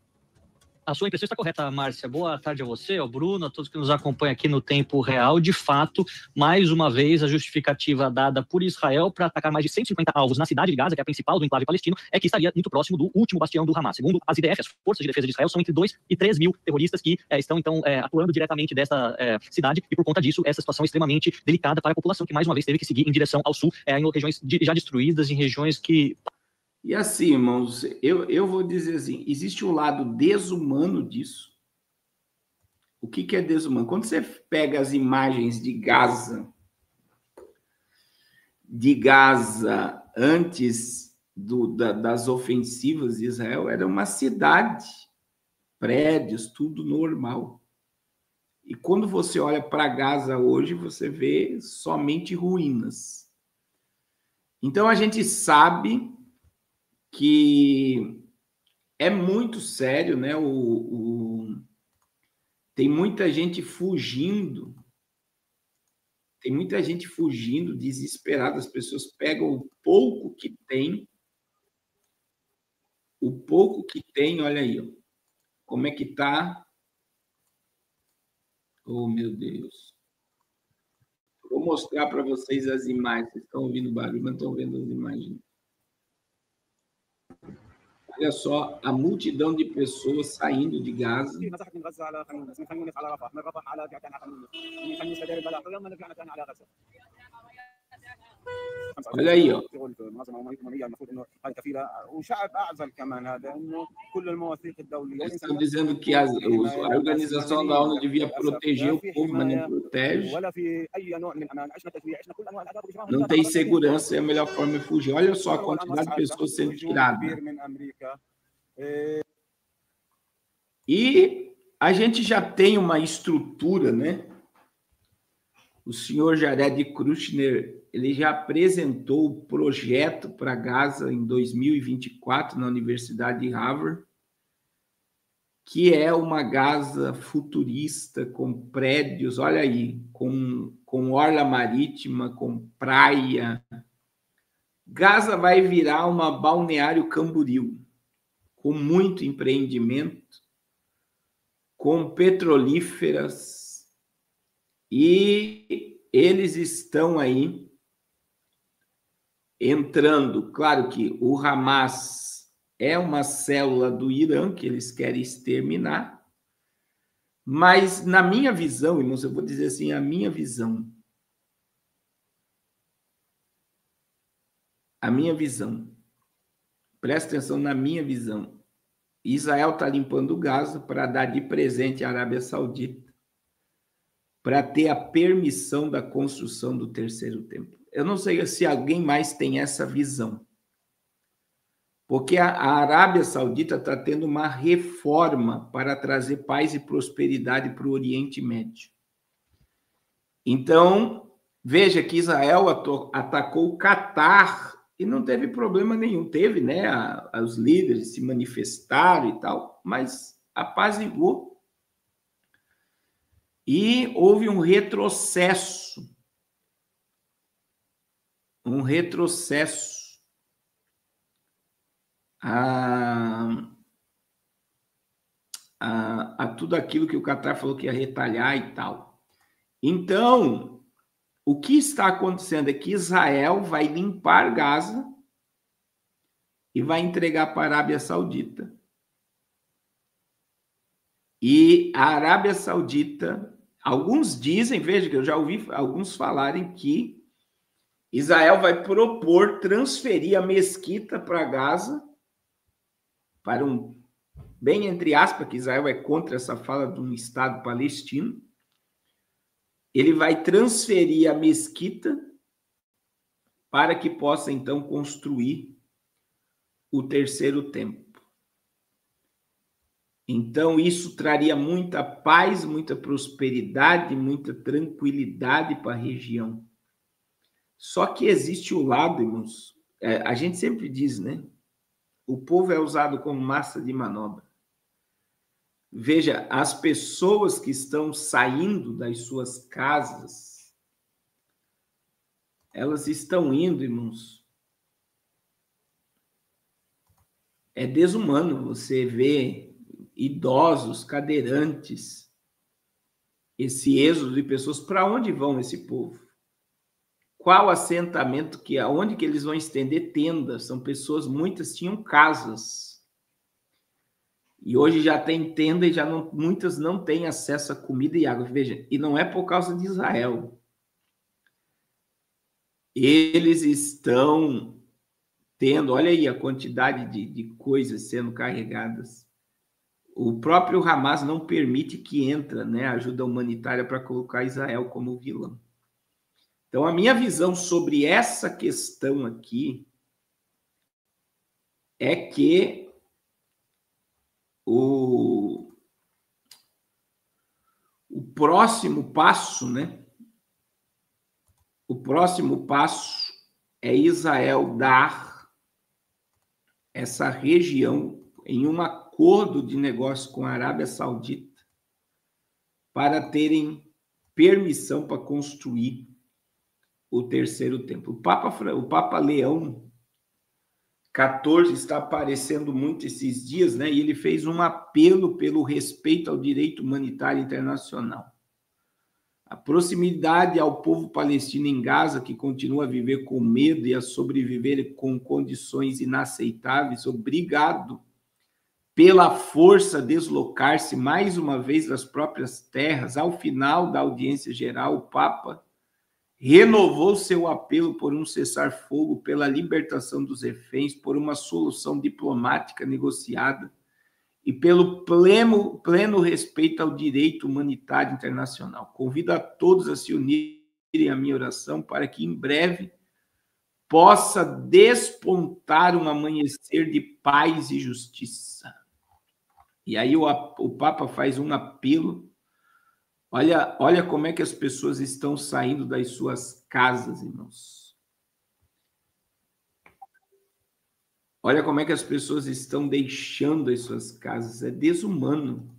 A sua impressão está correta, Márcia. Boa tarde a você, ao Bruno, a todos que nos acompanham aqui no Tempo Real. De fato, mais uma vez, a justificativa dada por Israel para atacar mais de 150 alvos na cidade de Gaza, que é a principal do enclave palestino, é que estaria muito próximo do último bastião do Hamas. Segundo as IDF, as Forças de Defesa de Israel, são entre 2 e 3 mil terroristas que estão, então, atuando diretamente dessa cidade, e por conta disso, essa situação é extremamente delicada para a população, que mais uma vez teve que seguir em direção ao sul, em regiões já destruídas, em regiões que... E assim, irmãos, eu vou dizer assim, existe um lado desumano disso. O que é desumano? Quando você pega as imagens de Gaza antes das ofensivas de Israel, era uma cidade, prédios, tudo normal. E quando você olha para Gaza hoje, você vê somente ruínas. Então a gente sabe que é muito sério, né? Tem muita gente fugindo. Tem muita gente fugindo, desesperada. As pessoas pegam o pouco que tem. O pouco que tem, olha aí, ó, como é que tá. Oh, meu Deus. Vou mostrar para vocês as imagens. Vocês estão ouvindo barulho, mas estão vendo as imagens. Olha só a multidão de pessoas saindo de Gaza. Olha aí, ó. Estão dizendo que a organização da ONU devia proteger o povo, mas não protege. Não tem segurança, é a melhor forma de fugir. Olha só a quantidade de pessoas sendo tiradas. E a gente já tem uma estrutura, né? O senhor Jared Kushner, ele já apresentou o projeto para Gaza em 2024 na Universidade de Harvard, que é uma Gaza futurista com prédios, olha aí, com orla marítima, com praia. Gaza vai virar uma Balneário Camboriú, com muito empreendimento, com petrolíferas, e eles estão aí entrando. Claro que o Hamas é uma célula do Irã que eles querem exterminar, mas na minha visão, irmãos, eu vou dizer assim, a minha visão, presta atenção na minha visão, Israel está limpando Gaza para dar de presente à Arábia Saudita, para ter a permissão da construção do terceiro templo. Eu não sei se alguém mais tem essa visão, porque a Arábia Saudita está tendo uma reforma para trazer paz e prosperidade para o Oriente Médio. Então, veja que Israel atacou o Catar e não teve problema nenhum. Teve, né? Os líderes se manifestaram e tal, mas apaziguou. E houve um retrocesso. A tudo aquilo que o Catar falou que ia retalhar e tal. Então, o que está acontecendo é que Israel vai limpar Gaza e vai entregar para a Arábia Saudita. E a Arábia Saudita, alguns dizem, veja que eu já ouvi alguns falarem que Israel vai propor transferir a mesquita para Gaza, para bem entre aspas, que Israel é contra essa fala de um Estado palestino. Ele vai transferir a mesquita para que possa, então, construir o terceiro templo. Então, isso traria muita paz, muita prosperidade, muita tranquilidade para a região. Só que existe o lado, irmãos, a gente sempre diz, né? O povo é usado como massa de manobra. Veja, as pessoas que estão saindo das suas casas, elas estão indo, irmãos. É desumano você ver idosos, cadeirantes, esse êxodo de pessoas, para onde vão esse povo? Qual assentamento aonde que eles vão estender tendas? São pessoas, muitas tinham casas. E hoje já tem tenda e muitas não têm acesso a comida e água. Veja, e não é por causa de Israel. Eles estão tendo, olha aí a quantidade de coisas sendo carregadas. O próprio Hamas não permite que entre, né, ajuda humanitária para colocar Israel como vilão. Então, a minha visão sobre essa questão aqui é que o próximo passo, né? O próximo passo é Israel dar essa região em um acordo de negócio com a Arábia Saudita para terem permissão para construir o terceiro templo. O Papa Leão XIV está aparecendo muito esses dias, né? E ele fez um apelo pelo respeito ao direito humanitário internacional. A proximidade ao povo palestino em Gaza, que continua a viver com medo e a sobreviver com condições inaceitáveis, obrigado pela força deslocar-se mais uma vez das próprias terras. Ao final da audiência geral, o Papa renovou seu apelo por um cessar-fogo, pela libertação dos reféns, por uma solução diplomática negociada e pelo pleno respeito ao direito humanitário internacional. Convido a todos a se unirem à minha oração para que em breve possa despontar um amanhecer de paz e justiça. E aí o Papa faz um apelo. Olha como é que as pessoas estão saindo das suas casas, irmãos. Olha como é que as pessoas estão deixando as suas casas. É desumano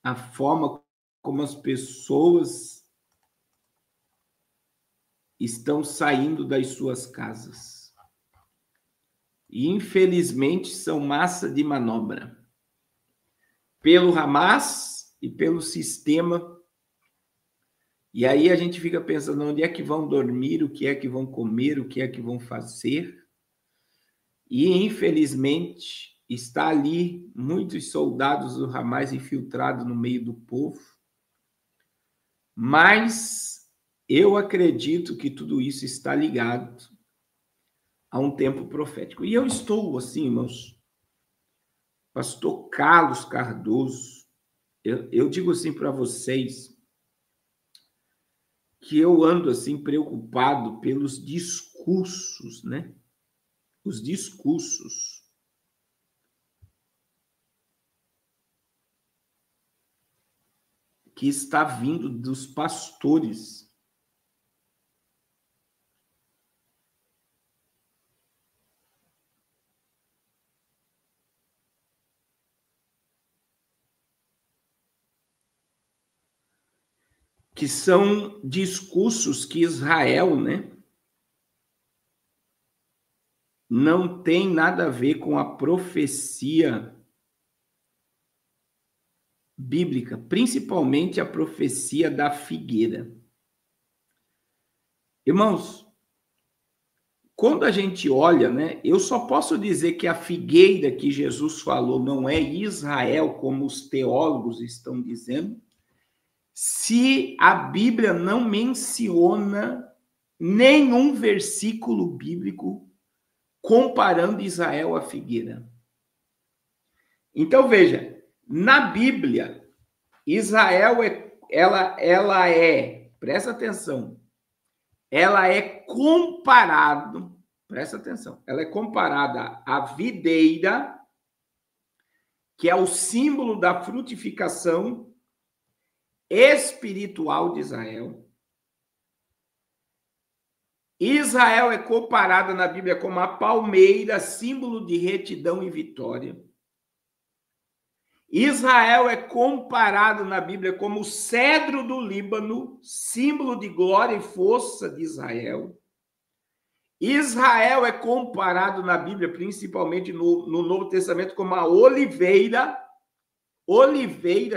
a forma como as pessoas estão saindo das suas casas. E, infelizmente, são massa de manobra pelo Hamas e pelo sistema. E aí a gente fica pensando onde é que vão dormir, o que é que vão comer, o que é que vão fazer. E, infelizmente, está ali muitos soldados do Hamas infiltrados no meio do povo. Mas eu acredito que tudo isso está ligado a um tempo profético. E eu estou, assim, irmãos, pastor Carlos Cardoso, eu digo assim para vocês que eu ando assim preocupado pelos discursos, né? Os discursos que está vindo dos pastores. Que são discursos que Israel, né, não tem nada a ver com a profecia bíblica, principalmente a profecia da figueira. Irmãos, quando a gente olha, né, eu só posso dizer que a figueira que Jesus falou não é Israel, como os teólogos estão dizendo, se a Bíblia não menciona nenhum versículo bíblico comparando Israel à figueira. Então, veja, na Bíblia, Israel ela é, presta atenção, ela é comparado, presta atenção, ela é comparada à videira, que é o símbolo da frutificação espiritual de Israel. Israel é comparada na Bíblia como a palmeira, símbolo de retidão e vitória. Israel é comparado na Bíblia como o cedro do Líbano, símbolo de glória e força de Israel. Israel é comparado na Bíblia, principalmente no Novo Testamento, como a oliveira,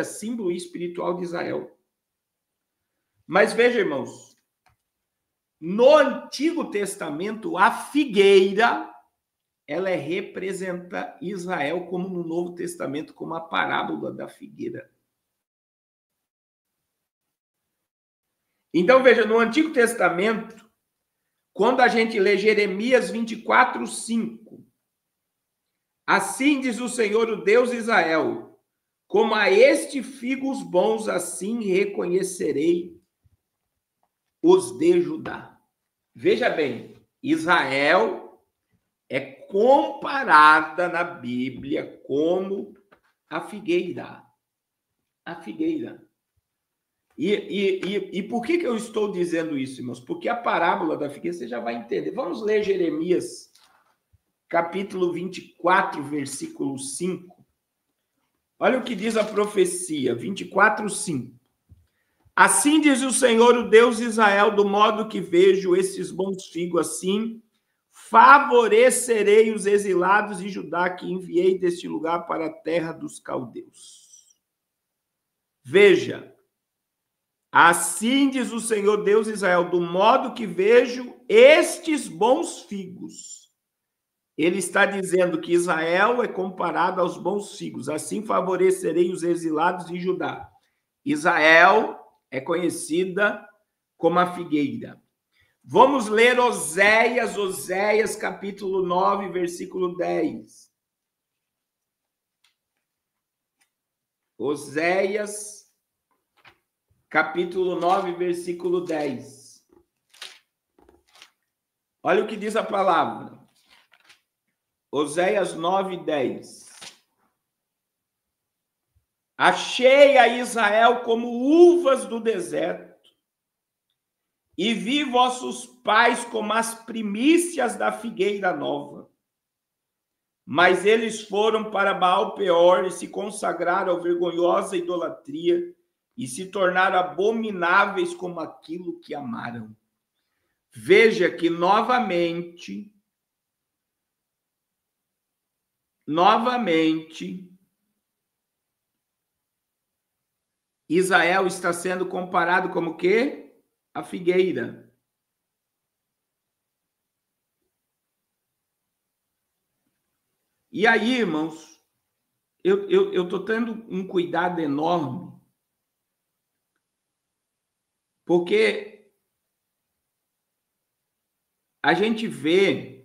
símbolo espiritual de Israel. Mas veja, irmãos, no Antigo Testamento, a figueira, ela representa Israel, como no Novo Testamento, como a parábola da figueira. Então, veja, no Antigo Testamento, quando a gente lê Jeremias 24:5, assim diz o Senhor, o Deus de Israel, como a este figos bons, assim reconhecerei os de Judá. Veja bem, Israel é comparada na Bíblia como a figueira. A figueira. E por que eu estou dizendo isso, irmãos? Porque a parábola da figueira você já vai entender. Vamos ler Jeremias, capítulo 24, versículo 5. Olha o que diz a profecia, 24:5. Assim diz o Senhor, o Deus de Israel, do modo que vejo esses bons figos, assim favorecerei os exilados de Judá que enviei deste lugar para a terra dos caldeus. Veja, assim diz o Senhor Deus de Israel, do modo que vejo estes bons figos. Ele está dizendo que Israel é comparado aos bons figos. Assim favorecerei os exilados de Judá. Israel é conhecida como a figueira. Vamos ler Oséias, capítulo 9, versículo 10. Oséias, capítulo 9, versículo 10. Olha o que diz a palavra. Oséias 9, 10. Achei a Israel como uvas do deserto, e vi vossos pais como as primícias da figueira nova. Mas eles foram para Baal-Peor e se consagraram à vergonhosa idolatria e se tornaram abomináveis como aquilo que amaram. Veja que novamente, Israel está sendo comparado como o quê? A figueira. E aí, irmãos, eu estou tendo um cuidado enorme, porque a gente vê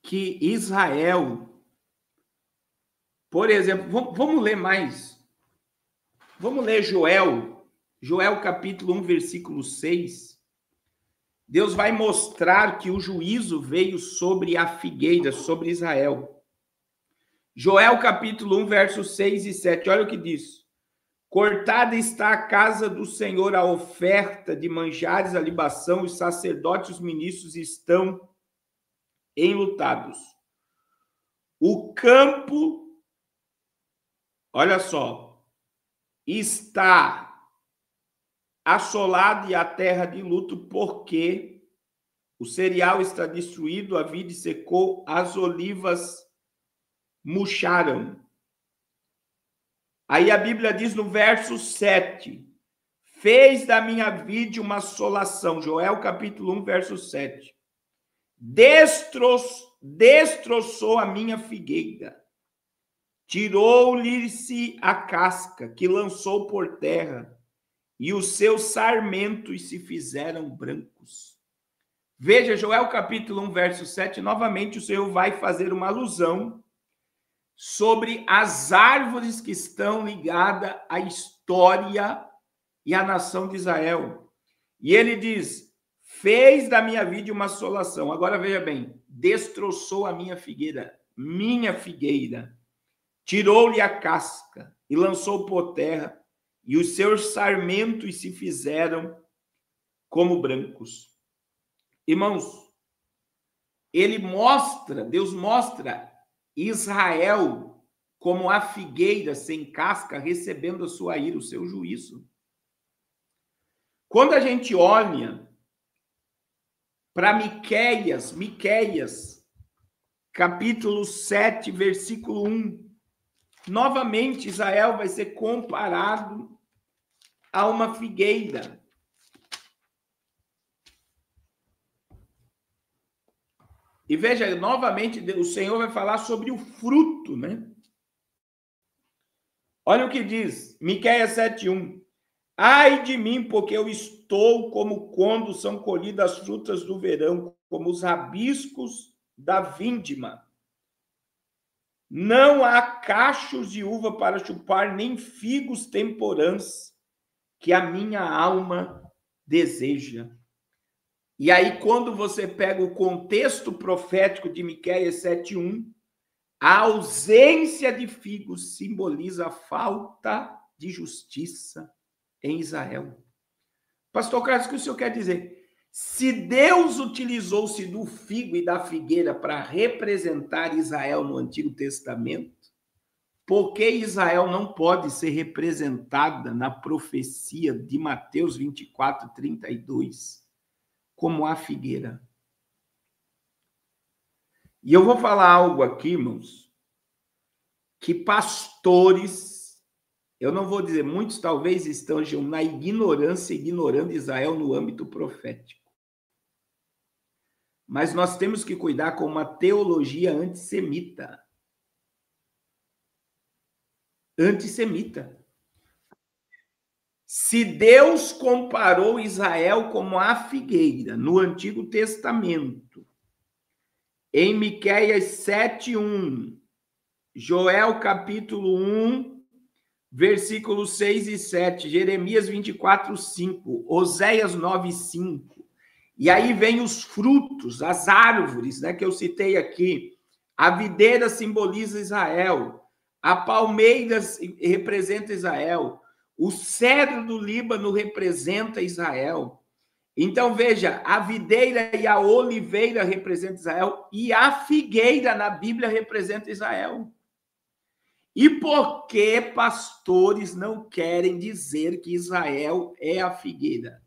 que Israel, por exemplo, vamos ler mais. Vamos ler Joel capítulo 1, versículo 6. Deus vai mostrar que o juízo veio sobre a figueira, sobre Israel. Joel capítulo 1, versos 6 e 7. Olha o que diz. Cortada está a casa do Senhor a oferta de manjares, a libação, os sacerdotes e os ministros estão enlutados. O campo, olha só, está assolado e a terra de luto, porque o cereal está destruído, a vide secou, as olivas murcharam. Aí a Bíblia diz no verso 7, fez da minha vide uma assolação. Joel capítulo 1, verso 7. Destroçou a minha figueira. Tirou-lhe-se a casca, que lançou por terra, e os seus sarmentos se fizeram brancos. Veja, Joel capítulo 1, verso 7, novamente o Senhor vai fazer uma alusão sobre as árvores que estão ligadas à história e à nação de Israel. E ele diz, fez da minha vide uma assolação. Agora veja bem, destroçou a minha figueira, tirou-lhe a casca e lançou por terra, e os seus sarmentos se fizeram como brancos. Irmãos, Deus mostra Israel como a figueira sem casca, recebendo a sua ira, o seu juízo. Quando a gente olha para Miqueias, capítulo 7, versículo 1, novamente Israel vai ser comparado a uma figueira. E veja, novamente, o Senhor vai falar sobre o fruto, né? Olha o que diz, Miqueias 7:1. Ai de mim, porque eu estou como quando são colhidas as frutas do verão, como os rabiscos da vindima. Não há cachos de uva para chupar, nem figos temporãs, que a minha alma deseja. E aí, quando você pega o contexto profético de Miqueias 7:1, a ausência de figos simboliza a falta de justiça em Israel. Pastor Carlos, o que o senhor quer dizer? Se Deus utilizou-se do figo e da figueira para representar Israel no Antigo Testamento, por que Israel não pode ser representada na profecia de Mateus 24:32 como a figueira? E eu vou falar algo aqui, irmãos, que pastores, eu não vou dizer, muitos talvez estejam na ignorância, ignorando Israel no âmbito profético. Mas nós temos que cuidar com uma teologia antissemita. Antissemita. Se Deus comparou Israel como a figueira no Antigo Testamento, em Miqueias 7:1, Joel capítulo 1, versículos 6 e 7, Jeremias 24:5, Oséias 9:5, e aí vem os frutos, as árvores, né, que eu citei aqui. A videira simboliza Israel, a palmeira representa Israel, o cedro do Líbano representa Israel. Então, veja, a videira e a oliveira representam Israel e a figueira na Bíblia representa Israel. E por que pastores não querem dizer que Israel é a figueira?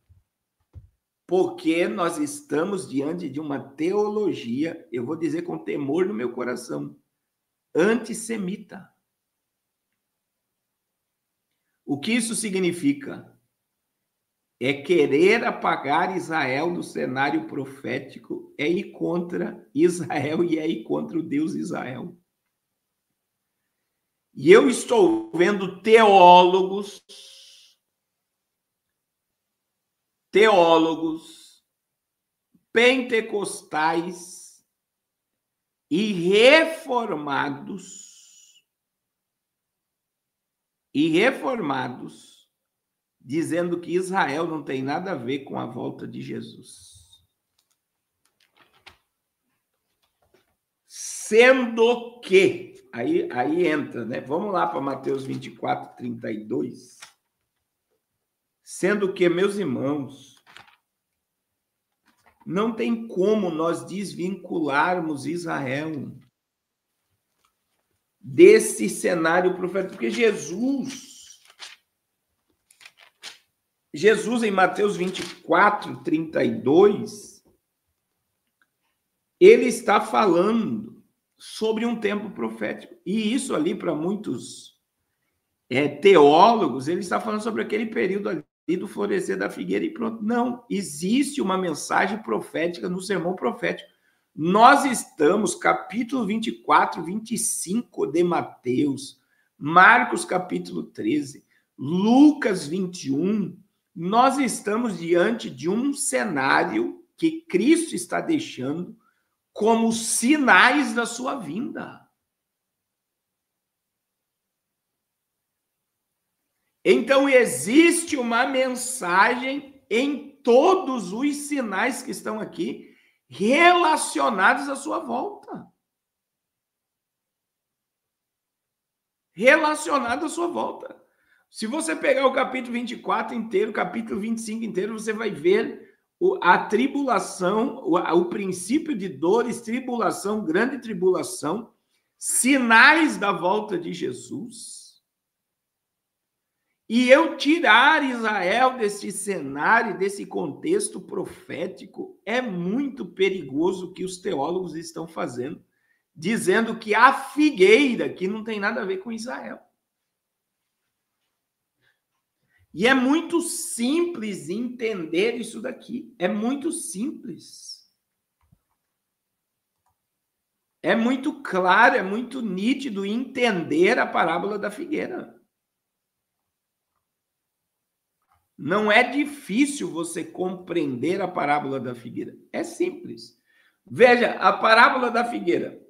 Porque nós estamos diante de uma teologia, eu vou dizer com temor no meu coração, antissemita. O que isso significa? É querer apagar Israel no cenário profético, é ir contra Israel e é ir contra o Deus Israel. E eu estou vendo teólogos, pentecostais e reformados, dizendo que Israel não tem nada a ver com a volta de Jesus. Sendo que, aí entra, né? Vamos lá para Mateus 24:32. Sendo que, meus irmãos, não tem como nós desvincularmos Israel desse cenário profético, porque Jesus em Mateus 24:32, ele está falando sobre um tempo profético. E isso ali, para muitos teólogos, ele está falando sobre aquele período ali do florescer da figueira e pronto. Não, existe uma mensagem profética no sermão profético. Nós estamos, capítulo 24, 25 de Mateus, Marcos capítulo 13, Lucas 21, nós estamos diante de um cenário que Cristo está deixando como sinais da sua vinda. Então, existe uma mensagem em todos os sinais que estão aqui relacionados à sua volta. Relacionado à sua volta. Se você pegar o capítulo 24 inteiro, capítulo 25 inteiro, você vai ver a tribulação, o princípio de dores, tribulação, grande tribulação, sinais da volta de Jesus, e eu tirar Israel desse cenário, desse contexto profético, é muito perigoso o que os teólogos estão fazendo, dizendo que a figueira, que não tem nada a ver com Israel. E é muito simples entender isso daqui. É muito simples. É muito claro, é muito nítido entender a parábola da figueira. Não é difícil você compreender a parábola da figueira. É simples. Veja, a parábola da figueira.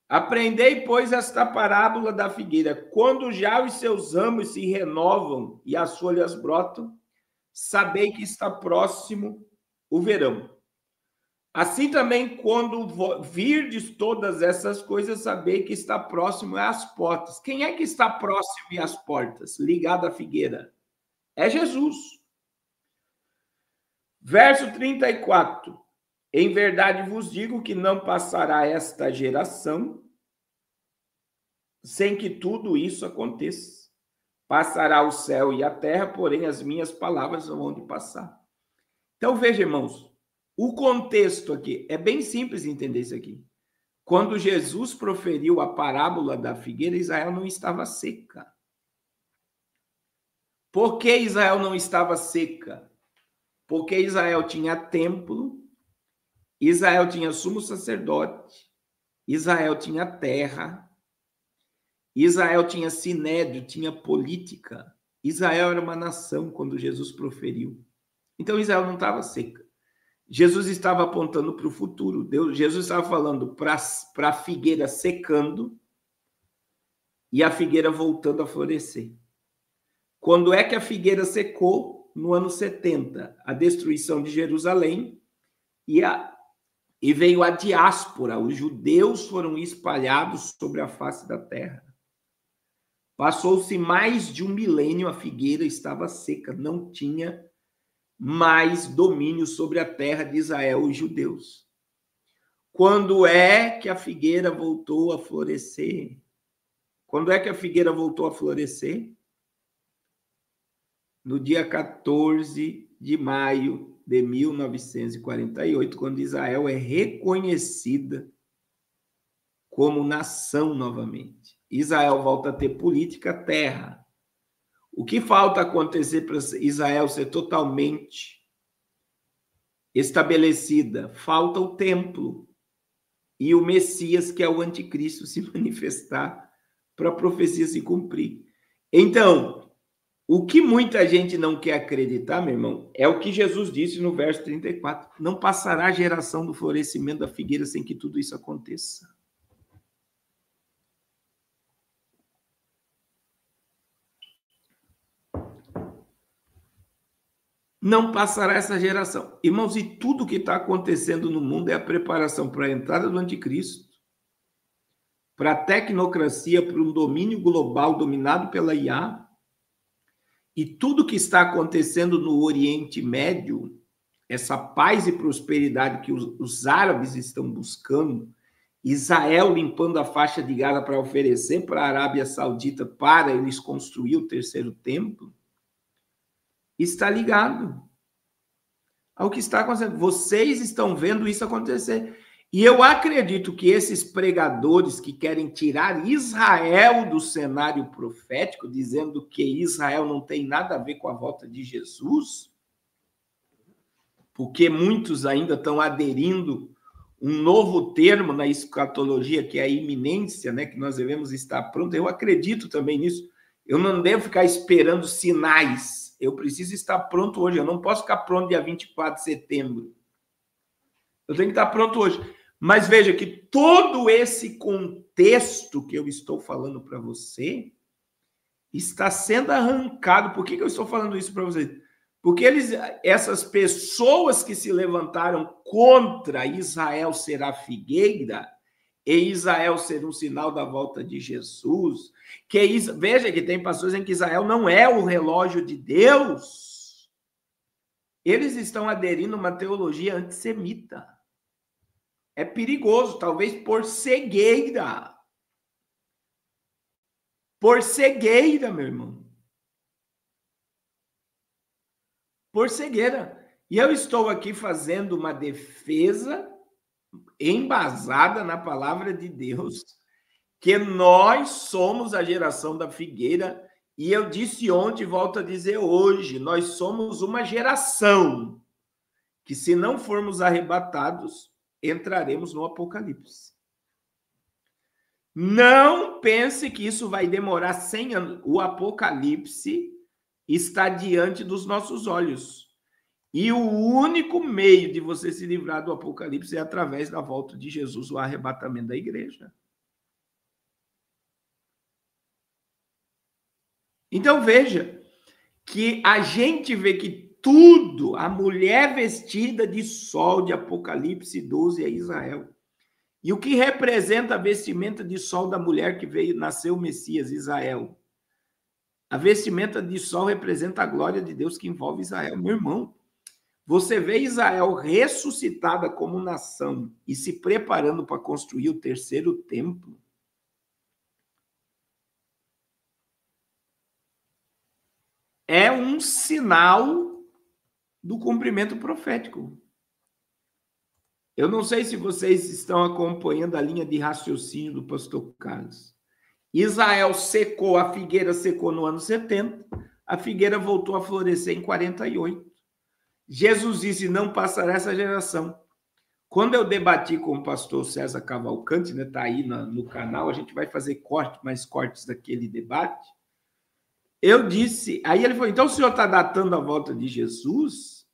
Aprendei, pois, esta parábola da figueira. Quando já os seus ramos se renovam e as folhas brotam, sabei que está próximo o verão. Assim também, quando virdes todas essas coisas, sabei que está próximo às portas. Quem é que está próximo às portas, ligado à figueira? É Jesus. Verso 34. Em verdade vos digo que não passará esta geração sem que tudo isso aconteça. Passará o céu e a terra, porém as minhas palavras não vão de passar. Então veja, irmãos, o contexto aqui é bem simples entender isso aqui. Quando Jesus proferiu a parábola da figueira, Israel não estava seca. Por que Israel não estava seca? Porque Israel tinha templo, Israel tinha sumo sacerdote, Israel tinha terra, Israel tinha sinédrio, tinha política. Israel era uma nação quando Jesus proferiu. Então Israel não estava seca. Jesus estava apontando para o futuro. Jesus estava falando para a figueira secando e a figueira voltando a florescer. Quando é que a figueira secou? No ano 70, a destruição de Jerusalém e veio a diáspora. Os judeus foram espalhados sobre a face da terra. Passou-se mais de um milênio, a figueira estava seca, não tinha mais domínio sobre a terra de Israel, os judeus. Quando é que a figueira voltou a florescer? Quando é que a figueira voltou a florescer? No dia 14 de maio de 1948, quando Israel é reconhecida como nação novamente. Israel volta a ter política, terra. O que falta acontecer para Israel ser totalmente estabelecida? Falta o templo e o Messias, que é o anticristo, se manifestar para a profecia se cumprir. Então, o que muita gente não quer acreditar, meu irmão, é o que Jesus disse no verso 34. Não passará a geração do florescimento da figueira sem que tudo isso aconteça. Não passará essa geração. Irmãos, e tudo que está acontecendo no mundo é a preparação para a entrada do anticristo, para a tecnocracia, para um domínio global dominado pela IA. E tudo que está acontecendo no Oriente Médio, essa paz e prosperidade que os árabes estão buscando, Israel limpando a faixa de Gaza para oferecer para a Arábia Saudita para eles construir o terceiro templo, está ligado ao que está acontecendo. Vocês estão vendo isso acontecer. E eu acredito que esses pregadores que querem tirar Israel do cenário profético, dizendo que Israel não tem nada a ver com a volta de Jesus, porque muitos ainda estão aderindo um novo termo na escatologia, que é a iminência, né, que nós devemos estar prontos. Eu acredito também nisso. Eu não devo ficar esperando sinais. Eu preciso estar pronto hoje. Eu não posso ficar pronto dia 24 de setembro. Eu tenho que estar pronto hoje. Mas veja que todo esse contexto que eu estou falando para você está sendo arrancado. Por que eu estou falando isso para vocês? Porque essas pessoas que se levantaram contra Israel ser a figueira e Israel ser um sinal da volta de Jesus, veja que tem pastores em que Israel não é o relógio de Deus. Eles estão aderindo a uma teologia antissemita. é perigoso, talvez por cegueira. Por cegueira, meu irmão. Por cegueira. E eu estou aqui fazendo uma defesa embasada na palavra de Deus, que nós somos a geração da figueira, e eu disse ontem e volto a dizer hoje, nós somos uma geração que, se não formos arrebatados, entraremos no Apocalipse. Não pense que isso vai demorar 100 anos. O Apocalipse está diante dos nossos olhos. E o único meio de você se livrar do Apocalipse é através da volta de Jesus, o arrebatamento da igreja. Então veja que a gente vê que tudo, a mulher vestida de sol de Apocalipse 12 é Israel. E o que representa a vestimenta de sol da mulher que nasceu o Messias, Israel? A vestimenta de sol representa a glória de Deus que envolve Israel. Meu irmão, você vê Israel ressuscitada como nação e se preparando para construir o terceiro templo. É um sinal do cumprimento profético. Eu não sei se vocês estão acompanhando a linha de raciocínio do pastor Carlos. Israel secou, a figueira secou no ano 70, a figueira voltou a florescer em 48. Jesus disse, não passará essa geração. Quando eu debati com o pastor César Cavalcante, né, tá aí no canal, a gente vai fazer mais cortes daquele debate. Eu disse, aí ele falou, então o senhor está datando a volta de Jesus?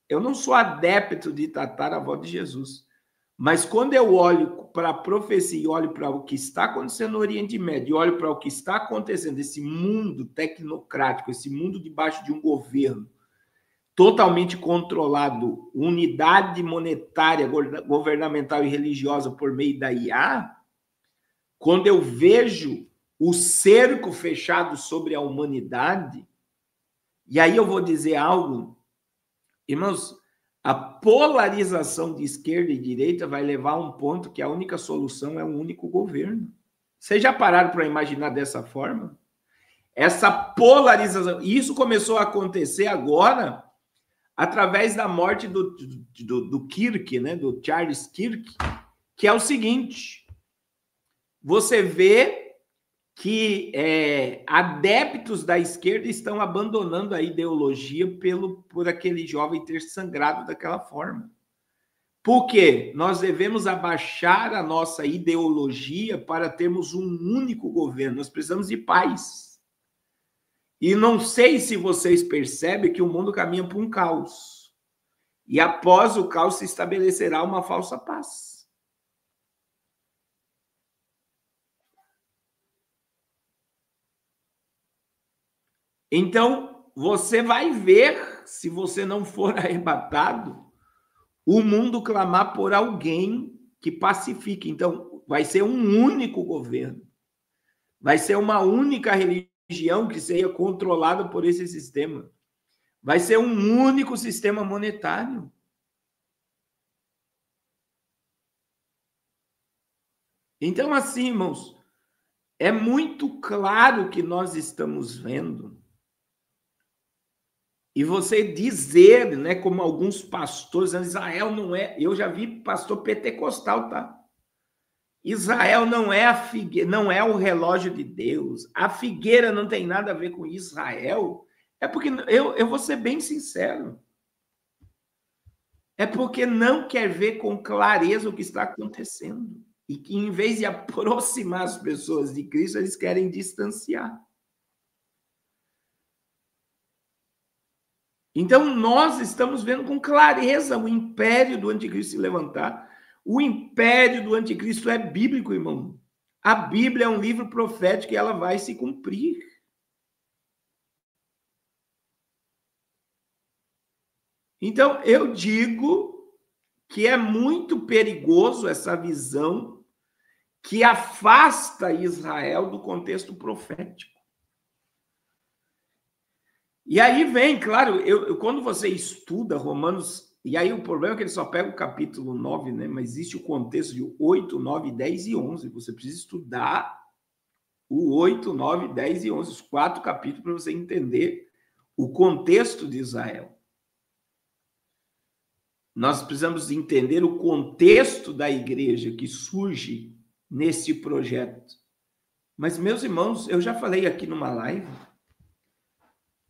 Eu não sou adepto de datar a volta de Jesus. Mas quando eu olho para a profecia e olho para o que está acontecendo no Oriente Médio, e olho para o que está acontecendo, esse mundo tecnocrático, esse mundo debaixo de um governo totalmente controlado, unidade monetária, governamental e religiosa por meio da IA, quando eu vejo o cerco fechado sobre a humanidade, e aí eu vou dizer algo, irmãos, a polarização de esquerda e direita vai levar a um ponto que a única solução é um único governo. Vocês já pararam para imaginar dessa forma? Essa polarização, e isso começou a acontecer agora através da morte do Kirk, né, do Charles Kirk, que é o seguinte, você vê que adeptos da esquerda estão abandonando a ideologia por aquele jovem ter sangrado daquela forma. Por quê? Nós devemos abaixar a nossa ideologia para termos um único governo. Nós precisamos de paz. E não sei se vocês percebem que o mundo caminha para um caos. E após o caos se estabelecerá uma falsa paz. Então, você vai ver, se você não for arrebatado, o mundo clamar por alguém que pacifique. Então, vai ser um único governo. Vai ser uma única religião que seja controlada por esse sistema. Vai ser um único sistema monetário. Então, assim, irmãos, é muito claro que nós estamos vendo. E você dizer, né, como alguns pastores, Israel não é... Eu já vi pastor pentecostal, tá? Israel não é a figueira, não é o relógio de Deus. A figueira não tem nada a ver com Israel. É porque, eu vou ser bem sincero, é porque não quer ver com clareza o que está acontecendo. E que, em vez de aproximar as pessoas de Cristo, eles querem distanciar. Então, nós estamos vendo com clareza o império do anticristo se levantar. O império do anticristo é bíblico, irmão. A Bíblia é um livro profético e ela vai se cumprir. Então, eu digo que é muito perigoso essa visão que afasta Israel do contexto profético. E aí vem, claro, quando você estuda Romanos E aí o problema é que ele só pega o capítulo 9, né? Mas existe o contexto de 8, 9, 10 e 11. Você precisa estudar o 8, 9, 10 e 11, os 4 capítulos, para você entender o contexto de Israel. Nós precisamos entender o contexto da igreja que surge nesse projeto. Mas, meus irmãos, eu já falei aqui numa live,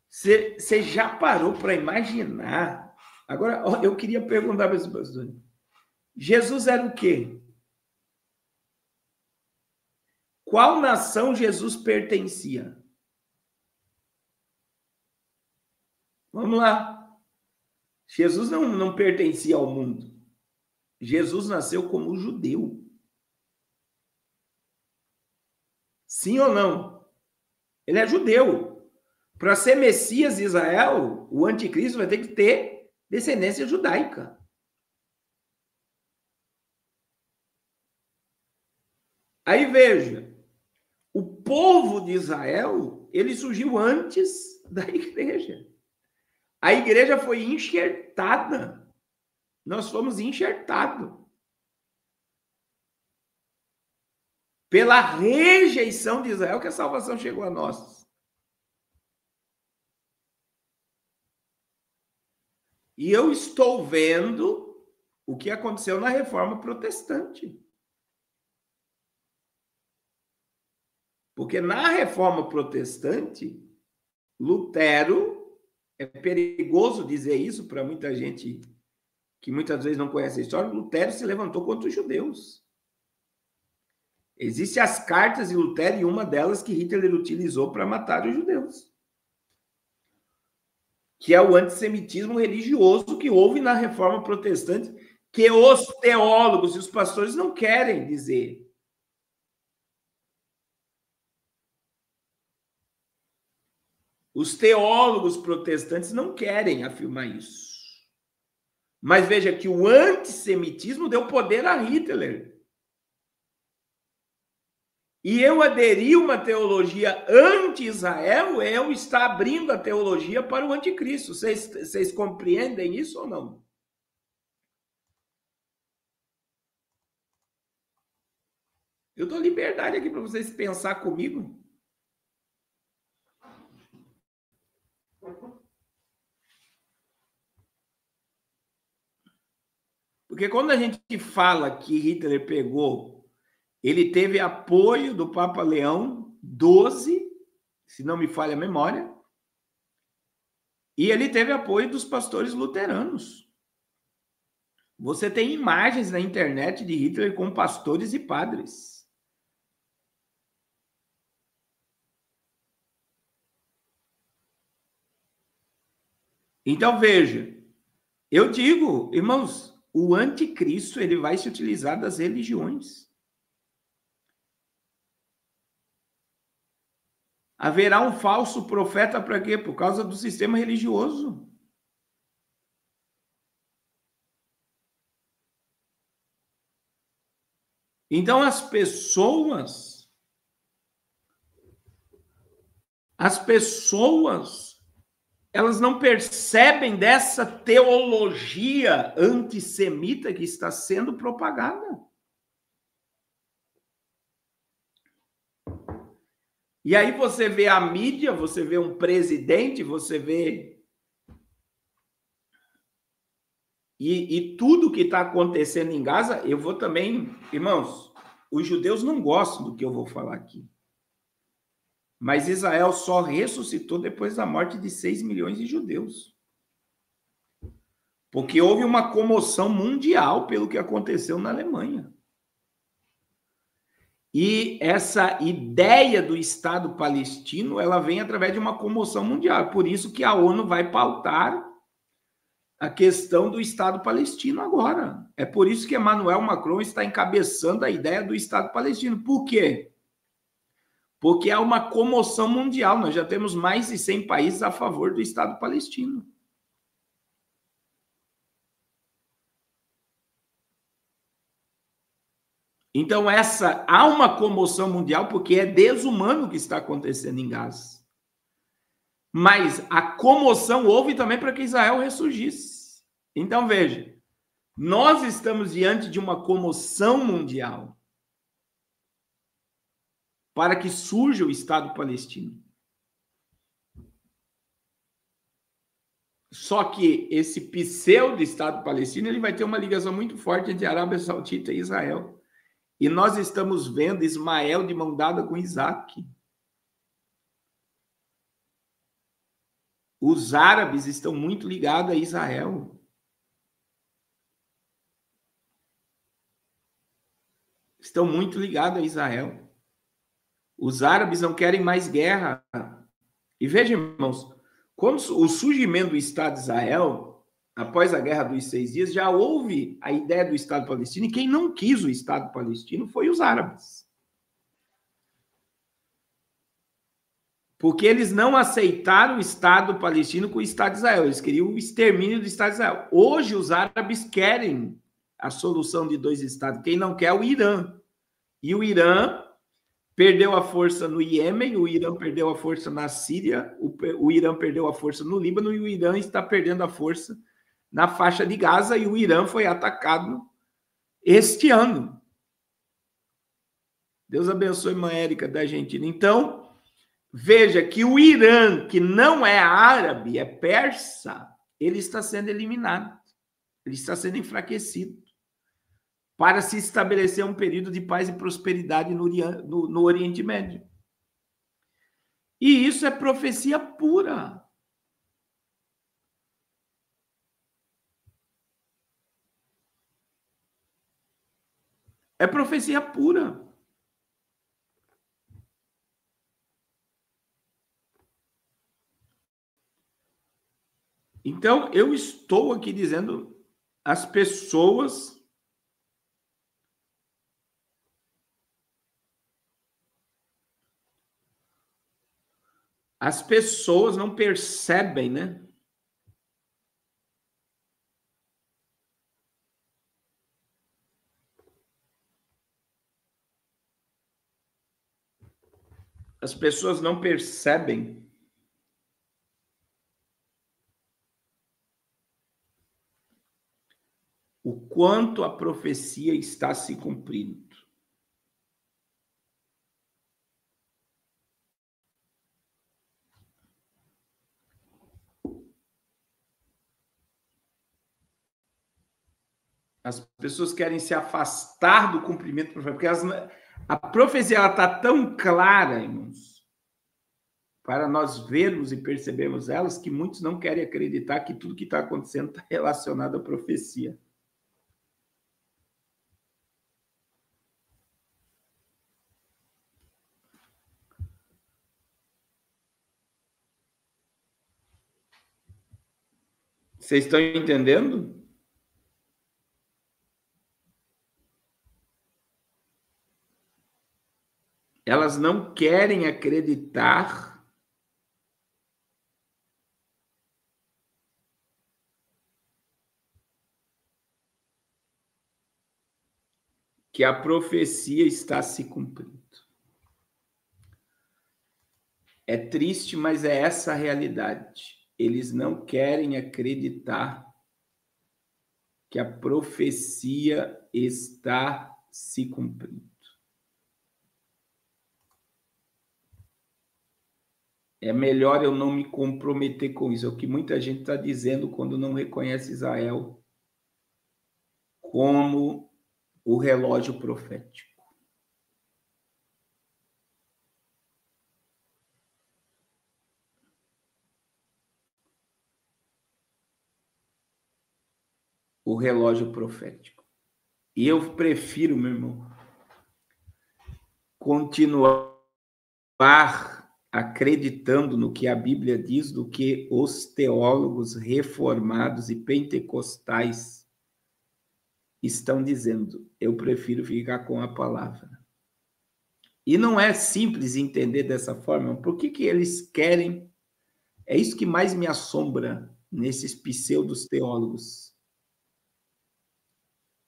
você já parou para imaginar? Agora, eu queria perguntar para esse pastor, Jesus era o quê? Qual nação Jesus pertencia? Vamos lá. Jesus não pertencia ao mundo. Jesus nasceu como judeu. Sim ou não? Ele é judeu. Para ser Messias de Israel, o anticristo vai ter que ter descendência judaica. Aí veja, o povo de Israel, ele surgiu antes da igreja. A igreja foi enxertada. Nós fomos enxertados. Pela rejeição de Israel que a salvação chegou a nós. E eu estou vendo o que aconteceu na Reforma Protestante. Porque na Reforma Protestante, Lutero, é perigoso dizer isso para muita gente que muitas vezes não conhece a história, Lutero se levantou contra os judeus. Existem as cartas de Lutero e uma delas que Hitler utilizou para matar os judeus. Que é o antissemitismo religioso que houve na Reforma Protestante, que os teólogos e os pastores não querem dizer. Os teólogos protestantes não querem afirmar isso. Mas veja que o antissemitismo deu poder a Hitler. E eu aderir uma teologia anti-Israel, eu estar abrindo a teologia para o anticristo. Vocês compreendem isso ou não? Eu dou liberdade aqui para vocês pensar comigo. Porque quando a gente fala que Hitler pegou, ele teve apoio do Papa Leão XII, se não me falha a memória, e ele teve apoio dos pastores luteranos. Você tem imagens na internet de Hitler com pastores e padres. Então, veja, eu digo, irmãos, o anticristo ele vai se utilizar das religiões. Haverá um falso profeta para quê? Por causa do sistema religioso. Então, as pessoas, elas não percebem dessa teologia antissemita que está sendo propagada. E aí você vê a mídia, você vê um presidente, você vê... E tudo que está acontecendo em Gaza, eu vou também... Irmãos, os judeus não gostam do que eu vou falar aqui. Mas Israel só ressuscitou depois da morte de 6 milhões de judeus. Porque houve uma comoção mundial pelo que aconteceu na Alemanha. E essa ideia do Estado palestino, ela vem através de uma comoção mundial. Por isso que a ONU vai pautar a questão do Estado palestino agora. É por isso que Emmanuel Macron está encabeçando a ideia do Estado palestino. Por quê? Porque há uma comoção mundial. Nós já temos mais de 100 países a favor do Estado palestino. Então, há uma comoção mundial porque é desumano o que está acontecendo em Gaza. Mas a comoção houve também para que Israel ressurgisse. Então, veja, nós estamos diante de uma comoção mundial para que surja o Estado palestino. Só que esse pseudo-Estado palestino ele vai ter uma ligação muito forte entre a Arábia Saudita e Israel. E nós estamos vendo Ismael de mão dada com Isaac. Os árabes estão muito ligados a Israel. Estão muito ligados a Israel. Os árabes não querem mais guerra. E vejam, irmãos, quando o surgimento do Estado de Israel, após a Guerra dos 6 Dias, já houve a ideia do Estado palestino, e quem não quis o Estado palestino foi os árabes. Porque eles não aceitaram o Estado palestino com o Estado de Israel, eles queriam o extermínio do Estado de Israel. Hoje, os árabes querem a solução de 2 estados. Quem não quer é o Irã. E o Irã perdeu a força no Iêmen, o Irã perdeu a força na Síria, o Irã perdeu a força no Líbano e o Irã está perdendo a força na faixa de Gaza e o Irã foi atacado este ano. Deus abençoe a Érica da Argentina. Então, veja que o Irã, que não é árabe, é persa, ele está sendo eliminado, ele está sendo enfraquecido, para se estabelecer um período de paz e prosperidade no Oriente Médio. E isso é profecia pura. É profecia pura. Então, eu estou aqui dizendo às pessoas não percebem, né? As pessoas não percebem o quanto a profecia está se cumprindo. As pessoas querem se afastar do cumprimento profético, porque a profecia está tão clara, irmãos, para nós vermos e percebermos elas, que muitos não querem acreditar que tudo que está acontecendo está relacionado à profecia. Vocês estão entendendo? Elas não querem acreditar que a profecia está se cumprindo. É triste, mas é essa a realidade. Eles não querem acreditar que a profecia está se cumprindo. É melhor eu não me comprometer com isso. É o que muita gente está dizendo quando não reconhece Israel como o relógio profético. O relógio profético. E eu prefiro, meu irmão, continuar acreditando no que a Bíblia diz do que os teólogos reformados e pentecostais estão dizendo. Eu prefiro ficar com a palavra. E não é simples entender dessa forma. Por que eles querem? É isso que mais me assombra nesses pseudos teólogos.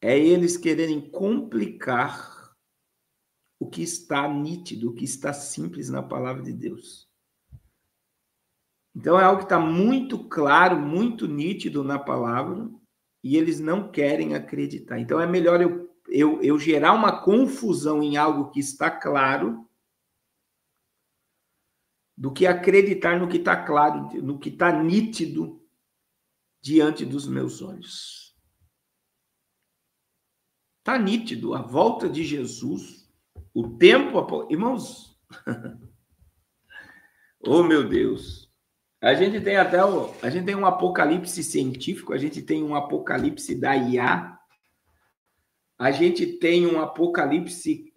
É eles quererem complicar o que está nítido, o que está simples na palavra de Deus. Então, é algo que está muito claro, muito nítido na palavra, e eles não querem acreditar. Então, é melhor eu gerar uma confusão em algo que está claro do que acreditar no que está claro, no que está nítido diante dos meus olhos. Está nítido a volta de Jesus, o tempo... Irmãos, oh meu Deus, a gente tem a gente tem um apocalipse científico, a gente tem um apocalipse da IA, a gente tem um apocalipse,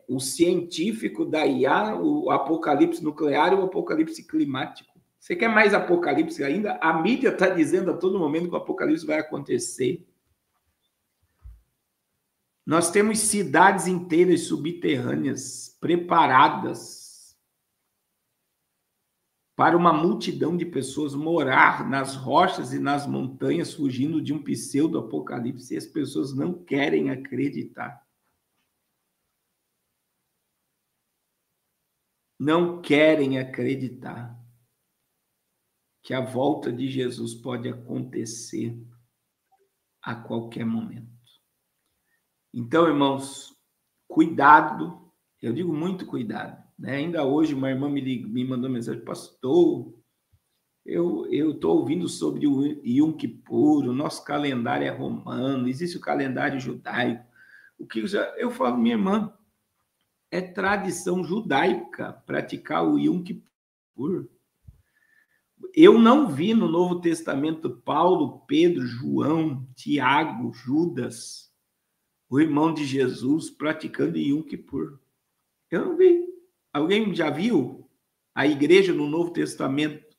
o científico da IA, o apocalipse nuclear e o apocalipse climático. Você quer mais apocalipse ainda? A mídia está dizendo a todo momento que o apocalipse vai acontecer. Nós temos cidades inteiras subterrâneas preparadas para uma multidão de pessoas morar nas rochas e nas montanhas, fugindo de um pseudo-apocalipse, e as pessoas não querem acreditar. Não querem acreditar que a volta de Jesus pode acontecer a qualquer momento. Então, irmãos, cuidado, eu digo muito cuidado, né? Ainda hoje uma irmã me mandou mensagem: pastor, eu estou ouvindo sobre o Yom Kippur, o nosso calendário é romano, existe o calendário judaico. O que eu falo, minha irmã, é tradição judaica praticar o Yom Kippur. Eu não vi no Novo Testamento Paulo, Pedro, João, Tiago, Judas, o irmão de Jesus, praticando Yom Kippur. Eu não vi. Alguém já viu a igreja no Novo Testamento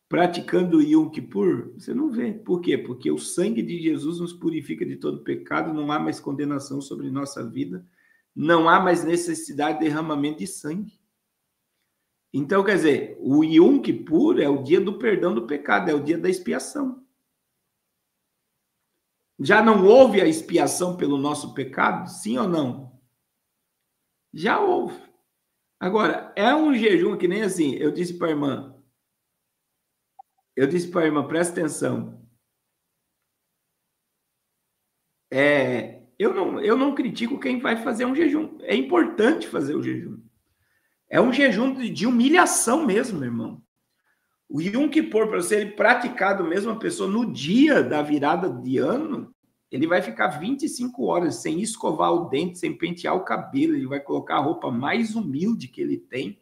praticando Yom Kippur? Você não vê. Por quê? Porque o sangue de Jesus nos purifica de todo pecado, não há mais condenação sobre nossa vida, não há mais necessidade de derramamento de sangue. Então, quer dizer, o Yom Kippur é o dia do perdão do pecado, é o dia da expiação. Já não houve a expiação pelo nosso pecado? Sim ou não? Já houve. Agora, é um jejum que nem assim, eu disse para a irmã, presta atenção. Eu não critico quem vai fazer um jejum. É importante fazer o jejum. É um jejum de humilhação mesmo, meu irmão. O Yom Kippur, para ser praticado mesmo a pessoa no dia da virada de ano, ele vai ficar 25 horas sem escovar o dente, sem pentear o cabelo, ele vai colocar a roupa mais humilde que ele tem.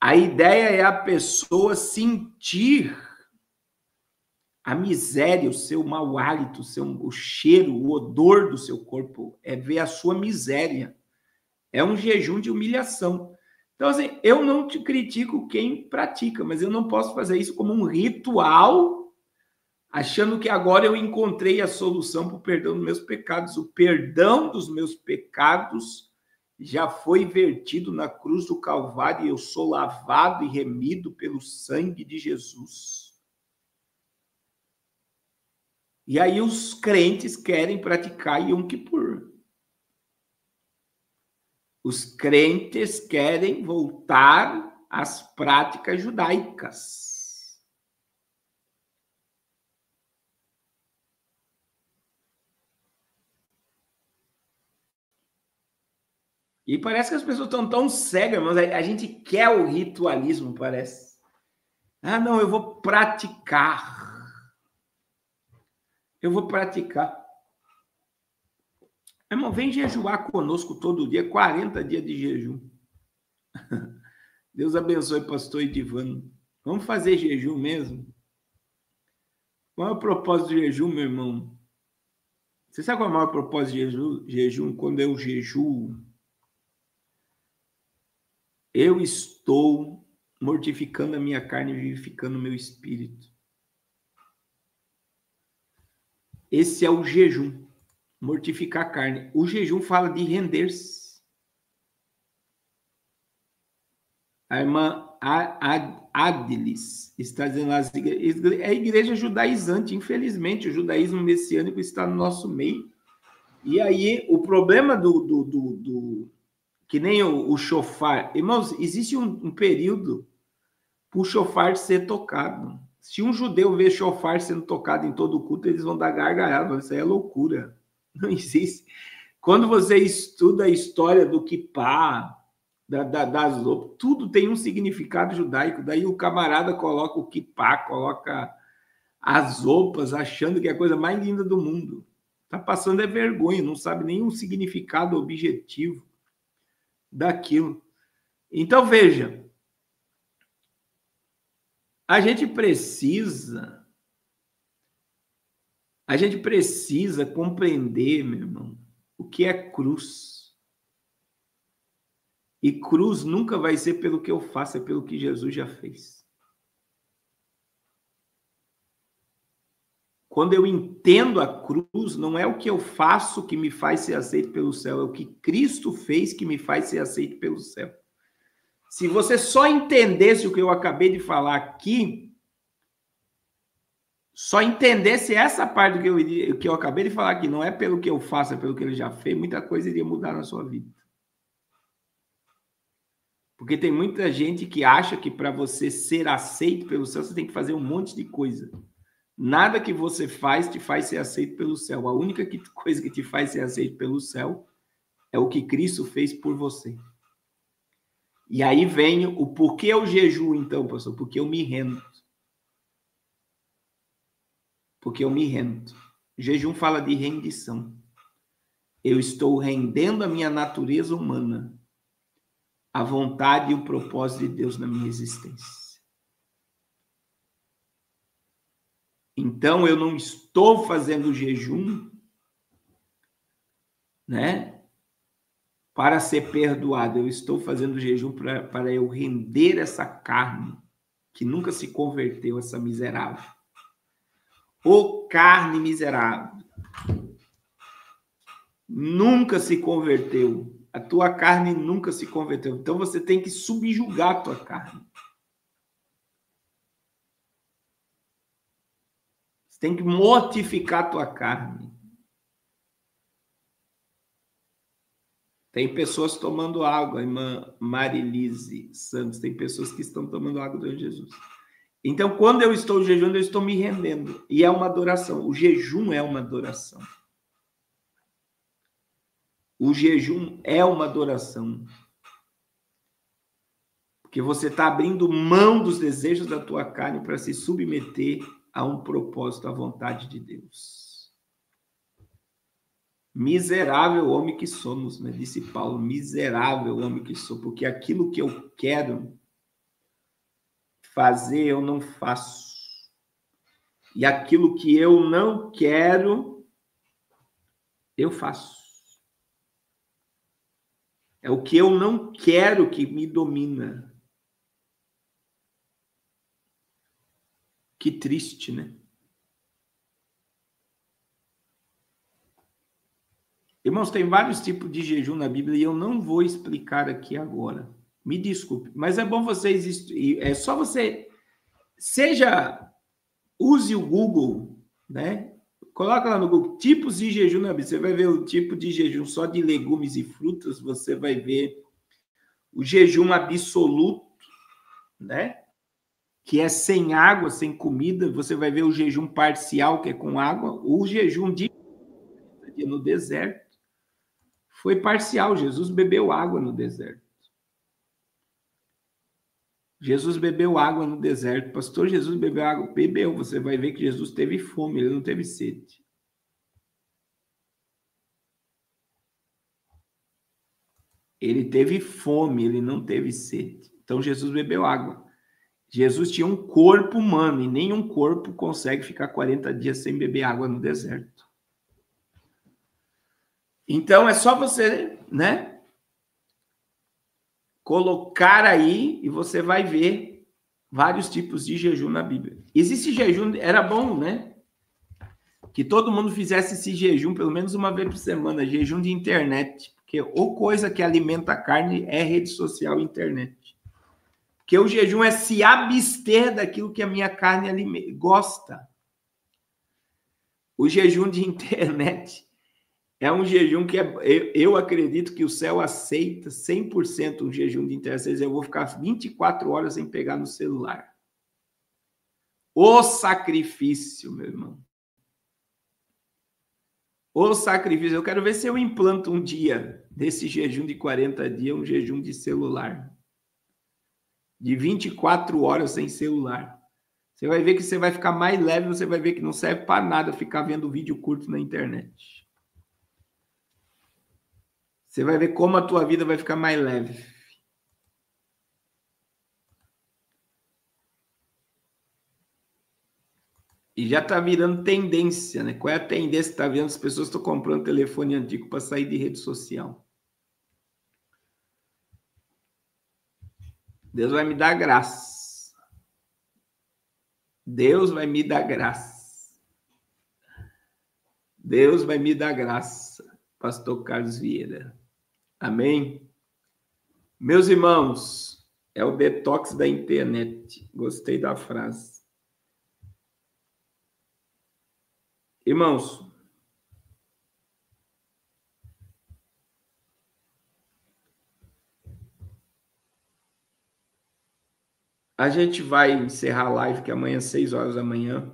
A ideia é a pessoa sentir a miséria, o seu mau hálito, o cheiro, o odor do seu corpo, é ver a sua miséria. É um jejum de humilhação. Então, assim, eu não te critico quem pratica, mas eu não posso fazer isso como um ritual, achando que agora eu encontrei a solução para o perdão dos meus pecados. O perdão dos meus pecados já foi vertido na cruz do Calvário e eu sou lavado e remido pelo sangue de Jesus. E aí os crentes querem praticar Yom Kippur. Os crentes querem voltar às práticas judaicas. E parece que as pessoas estão tão cegas, mas a gente quer o ritualismo, parece. Ah, não, eu vou praticar. Eu vou praticar. Irmão, vem jejuar conosco todo dia, 40 dias de jejum. Deus abençoe, pastor Edivano. Vamos fazer jejum mesmo? Qual é o propósito do jejum, meu irmão? Você sabe qual é o maior propósito de jejum? Quando eu jejuo, eu estou mortificando a minha carne e vivificando o meu espírito. Esse é o jejum. Mortificar a carne. O jejum fala de render-se. A irmã Adilis está dizendo lá, é a igreja judaizante. Infelizmente, o judaísmo messiânico está no nosso meio. E aí, o problema que nem o shofar. Irmãos, existe um período para o shofar ser tocado. Se um judeu vê chofar sendo tocado em todo o culto, eles vão dar gargalhada. Isso aí é loucura. Não existe. Quando você estuda a história do kippah, das roupas, tudo tem um significado judaico. Daí o camarada coloca o kippah, coloca as roupas, achando que é a coisa mais linda do mundo. Está passando vergonha, não sabe nenhum significado objetivo daquilo. Então, veja, a gente precisa compreender, meu irmão, o que é cruz. E cruz nunca vai ser pelo que eu faço, é pelo que Jesus já fez. Quando eu entendo a cruz, não é o que eu faço que me faz ser aceito pelo céu, é o que Cristo fez que me faz ser aceito pelo céu. Se você só entendesse o que eu acabei de falar aqui, só entendesse essa parte do que eu acabei de falar aqui, não é pelo que eu faço, é pelo que ele já fez, muita coisa iria mudar na sua vida. Porque tem muita gente que acha que para você ser aceito pelo céu, você tem que fazer um monte de coisa. Nada que você faz te faz ser aceito pelo céu. A única coisa que te faz ser aceito pelo céu é o que Cristo fez por você. E aí vem o porquê eu jejuo, então, pastor? Porque eu me rendo. Porque eu me rendo. O jejum fala de rendição. Eu estou rendendo a minha natureza humana, a vontade e o propósito de Deus na minha existência. Então, eu não estou fazendo jejum, né, para ser perdoado. Eu estou fazendo jejum para eu render essa carne que nunca se converteu, essa miserável. Ô carne miserável, nunca se converteu. A tua carne nunca se converteu. Então você tem que subjugar a tua carne. Você tem que mortificar a tua carne. Tem pessoas tomando água, a irmã Marilise Santos, tem pessoas que estão tomando água do Jesus. Então, quando eu estou jejuando, eu estou me rendendo. E é uma adoração. O jejum é uma adoração. O jejum é uma adoração. Porque você está abrindo mão dos desejos da tua carne para se submeter a um propósito, à vontade de Deus. Miserável homem que somos, né? Disse Paulo, miserável homem que sou, porque aquilo que eu quero fazer, eu não faço. E aquilo que eu não quero, eu faço. É o que eu não quero que me domina. Que triste, né? Irmãos, tem vários tipos de jejum na Bíblia e eu não vou explicar aqui agora. Me desculpe, mas é bom vocês... É só você... Use o Google, né? Coloca lá no Google, tipos de jejum na Bíblia. Você vai ver o tipo de jejum só de legumes e frutas. Você vai ver o jejum absoluto, né? Que é sem água, sem comida. Você vai ver o jejum parcial, que é com água. O jejum no deserto foi parcial. Jesus bebeu água no deserto. Jesus bebeu água no deserto. Pastor, Jesus bebeu água? Bebeu. Você vai ver que Jesus teve fome, ele não teve sede. Ele teve fome, ele não teve sede. Então, Jesus bebeu água. Jesus tinha um corpo humano e nenhum corpo consegue ficar 40 dias sem beber água no deserto. Então, é só você, né? Colocar aí e você vai ver vários tipos de jejum na Bíblia. Existe jejum, era bom, né? Que todo mundo fizesse esse jejum pelo menos uma vez por semana, jejum de internet, porque ou coisa que alimenta a carne é rede social e internet. Porque o jejum é se abster daquilo que a minha carne gosta. O jejum de internet é um jejum que eu acredito que o céu aceita 100% um jejum de internet. Eu vou ficar 24 horas sem pegar no celular. O sacrifício, meu irmão. O sacrifício. Eu quero ver se eu implanto um dia desse jejum de 40 dias, um jejum de celular. De 24 horas sem celular. Você vai ver que você vai ficar mais leve, você vai ver que não serve para nada ficar vendo vídeo curto na internet. Você vai ver como a tua vida vai ficar mais leve. E já está virando tendência, né? Qual é a tendência que está vendo? As pessoas estão comprando telefone antigo para sair de rede social. Deus vai me dar graça. Deus vai me dar graça. Deus vai me dar graça, Pastor Carlos Vieira. Amém? Meus irmãos, é o detox da internet. Gostei da frase. Irmãos, a gente vai encerrar a live, que amanhã, 6 horas da manhã.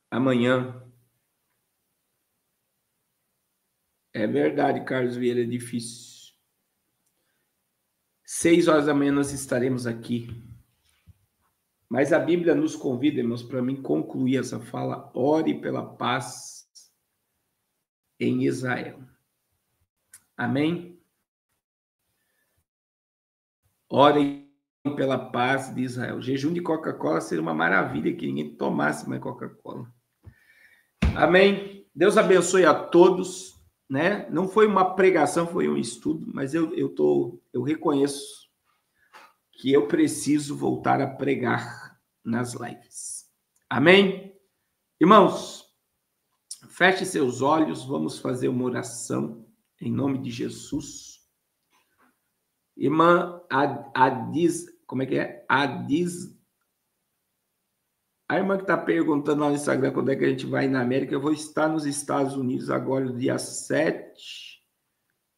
Amanhã. É verdade, Carlos Vieira, é difícil. 6 horas da manhã nós estaremos aqui. Mas a Bíblia nos convida, irmãos, para mim concluir essa fala, ore pela paz em Israel. Amém? Orem pela paz de Israel. O jejum de Coca-Cola seria uma maravilha que ninguém tomasse mais Coca-Cola. Amém? Deus abençoe a todos. Né? Não foi uma pregação, foi um estudo, mas eu reconheço que eu preciso voltar a pregar nas lives. Amém? Irmãos, feche seus olhos, vamos fazer uma oração em nome de Jesus. Irmã como é que é? A irmã que está perguntando lá no Instagram quando é que a gente vai na América, eu vou estar nos Estados Unidos agora do dia 7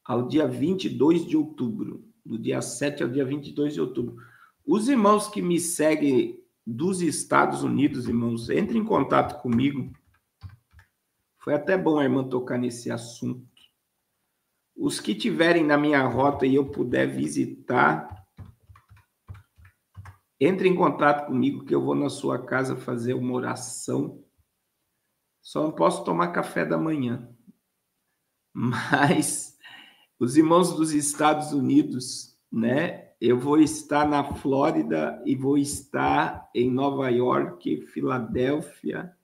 ao dia 22 de outubro. Do dia 7 ao dia 22 de outubro. Os irmãos que me seguem dos Estados Unidos, irmãos, entrem em contato comigo. Foi até bom a irmã tocar nesse assunto. Os que tiverem na minha rota e eu puder visitar, entre em contato comigo que eu vou na sua casa fazer uma oração. Só não posso tomar café da manhã. Mas os irmãos dos Estados Unidos, né? Eu vou estar na Flórida e vou estar em Nova York, Filadélfia.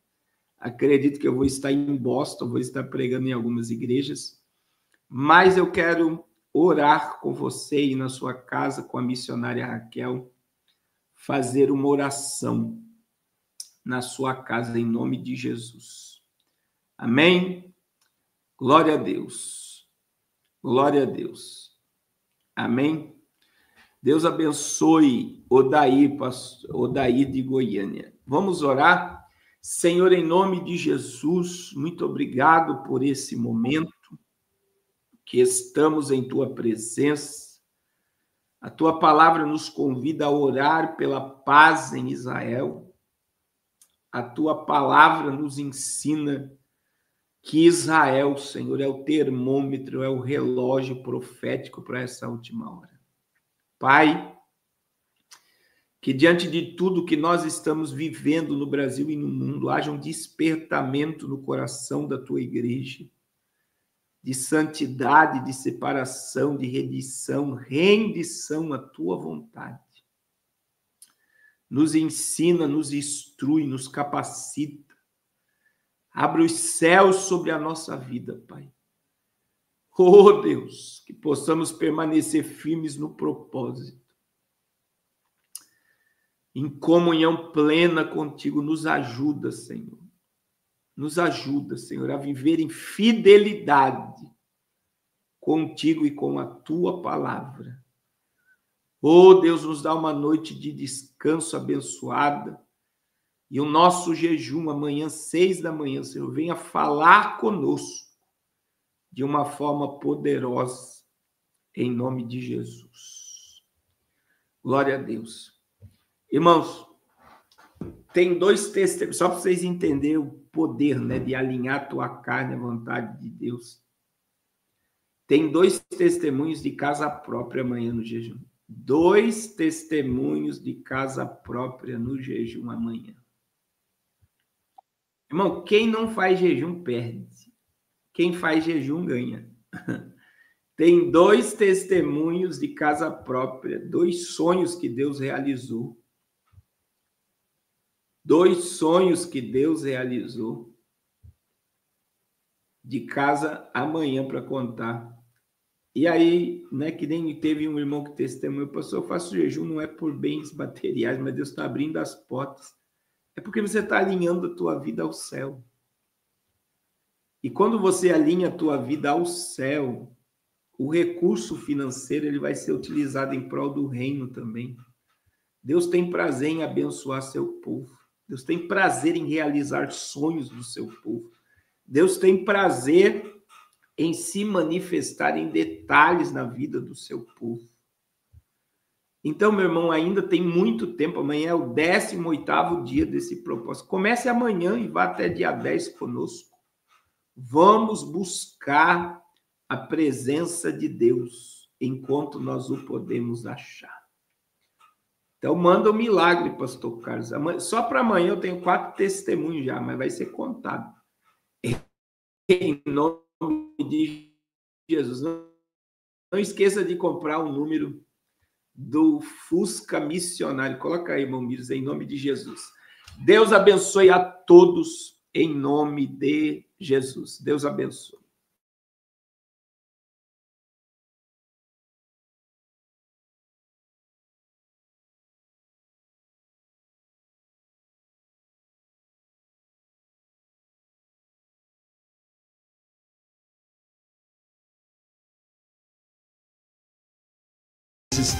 Acredito que eu vou estar em Boston, vou estar pregando em algumas igrejas. Mas eu quero orar com você e na sua casa, com a missionária Raquel, fazer uma oração na sua casa, em nome de Jesus. Amém? Glória a Deus. Glória a Deus. Amém? Deus abençoe Odair de Goiânia. Vamos orar? Senhor, em nome de Jesus, muito obrigado por esse momento que estamos em Tua presença. A Tua palavra nos convida a orar pela paz em Israel. A Tua palavra nos ensina que Israel, Senhor, é o termômetro, é o relógio profético para essa última hora. Pai, que diante de tudo que nós estamos vivendo no Brasil e no mundo, haja um despertamento no coração da Tua igreja, de santidade, de separação, de rendição à Tua vontade. Nos ensina, nos instrui, nos capacita. Abre os céus sobre a nossa vida, Pai. Oh, Deus, que possamos permanecer firmes no propósito. Em comunhão plena contigo, nos ajuda, Senhor. Nos ajuda, Senhor, a viver em fidelidade contigo e com a Tua palavra. Oh, Deus, nos dá uma noite de descanso abençoada e o nosso jejum amanhã, 6 da manhã, Senhor, venha falar conosco de uma forma poderosa, em nome de Jesus. Glória a Deus. Irmãos, tem 2 testemunhos, só para vocês entenderem o poder, né, de alinhar a tua carne à vontade de Deus. Tem 2 testemunhos de casa própria amanhã no jejum. 2 testemunhos de casa própria no jejum amanhã. Irmão, quem não faz jejum perde. Quem faz jejum ganha. Tem 2 testemunhos de casa própria, 2 sonhos que Deus realizou. 2 sonhos que Deus realizou de casa amanhã para contar. E aí, né, que nem teve um irmão que testemunhou, pastor, eu faço jejum não é por bens materiais, mas Deus está abrindo as portas. É porque você está alinhando a tua vida ao céu. E quando você alinha a tua vida ao céu, o recurso financeiro ele vai ser utilizado em prol do reino também. Deus tem prazer em abençoar seu povo. Deus tem prazer em realizar sonhos do seu povo. Deus tem prazer em se manifestar em detalhes na vida do seu povo. Então, meu irmão, ainda tem muito tempo. Amanhã é o 18º dia desse propósito. Comece amanhã e vá até dia 10 conosco. Vamos buscar a presença de Deus enquanto nós o podemos achar. Então, manda um milagre, pastor Carlos. Só para amanhã eu tenho 4 testemunhos já, mas vai ser contado. Em nome de Jesus. Não esqueça de comprar o número do Fusca Missionário. Coloca aí, irmão Miros, em nome de Jesus. Deus abençoe a todos em nome de Jesus. Deus abençoe.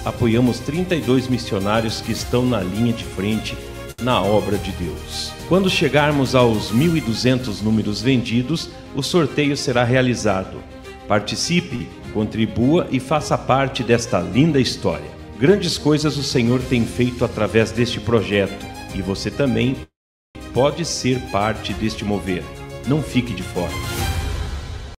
Apoiamos 32 missionários que estão na linha de frente na obra de Deus. Quando chegarmos aos 1.200 números vendidos, o sorteio será realizado. Participe, contribua e faça parte desta linda história. Grandes coisas o Senhor tem feito através deste projeto e você também pode ser parte deste mover. Não fique de fora.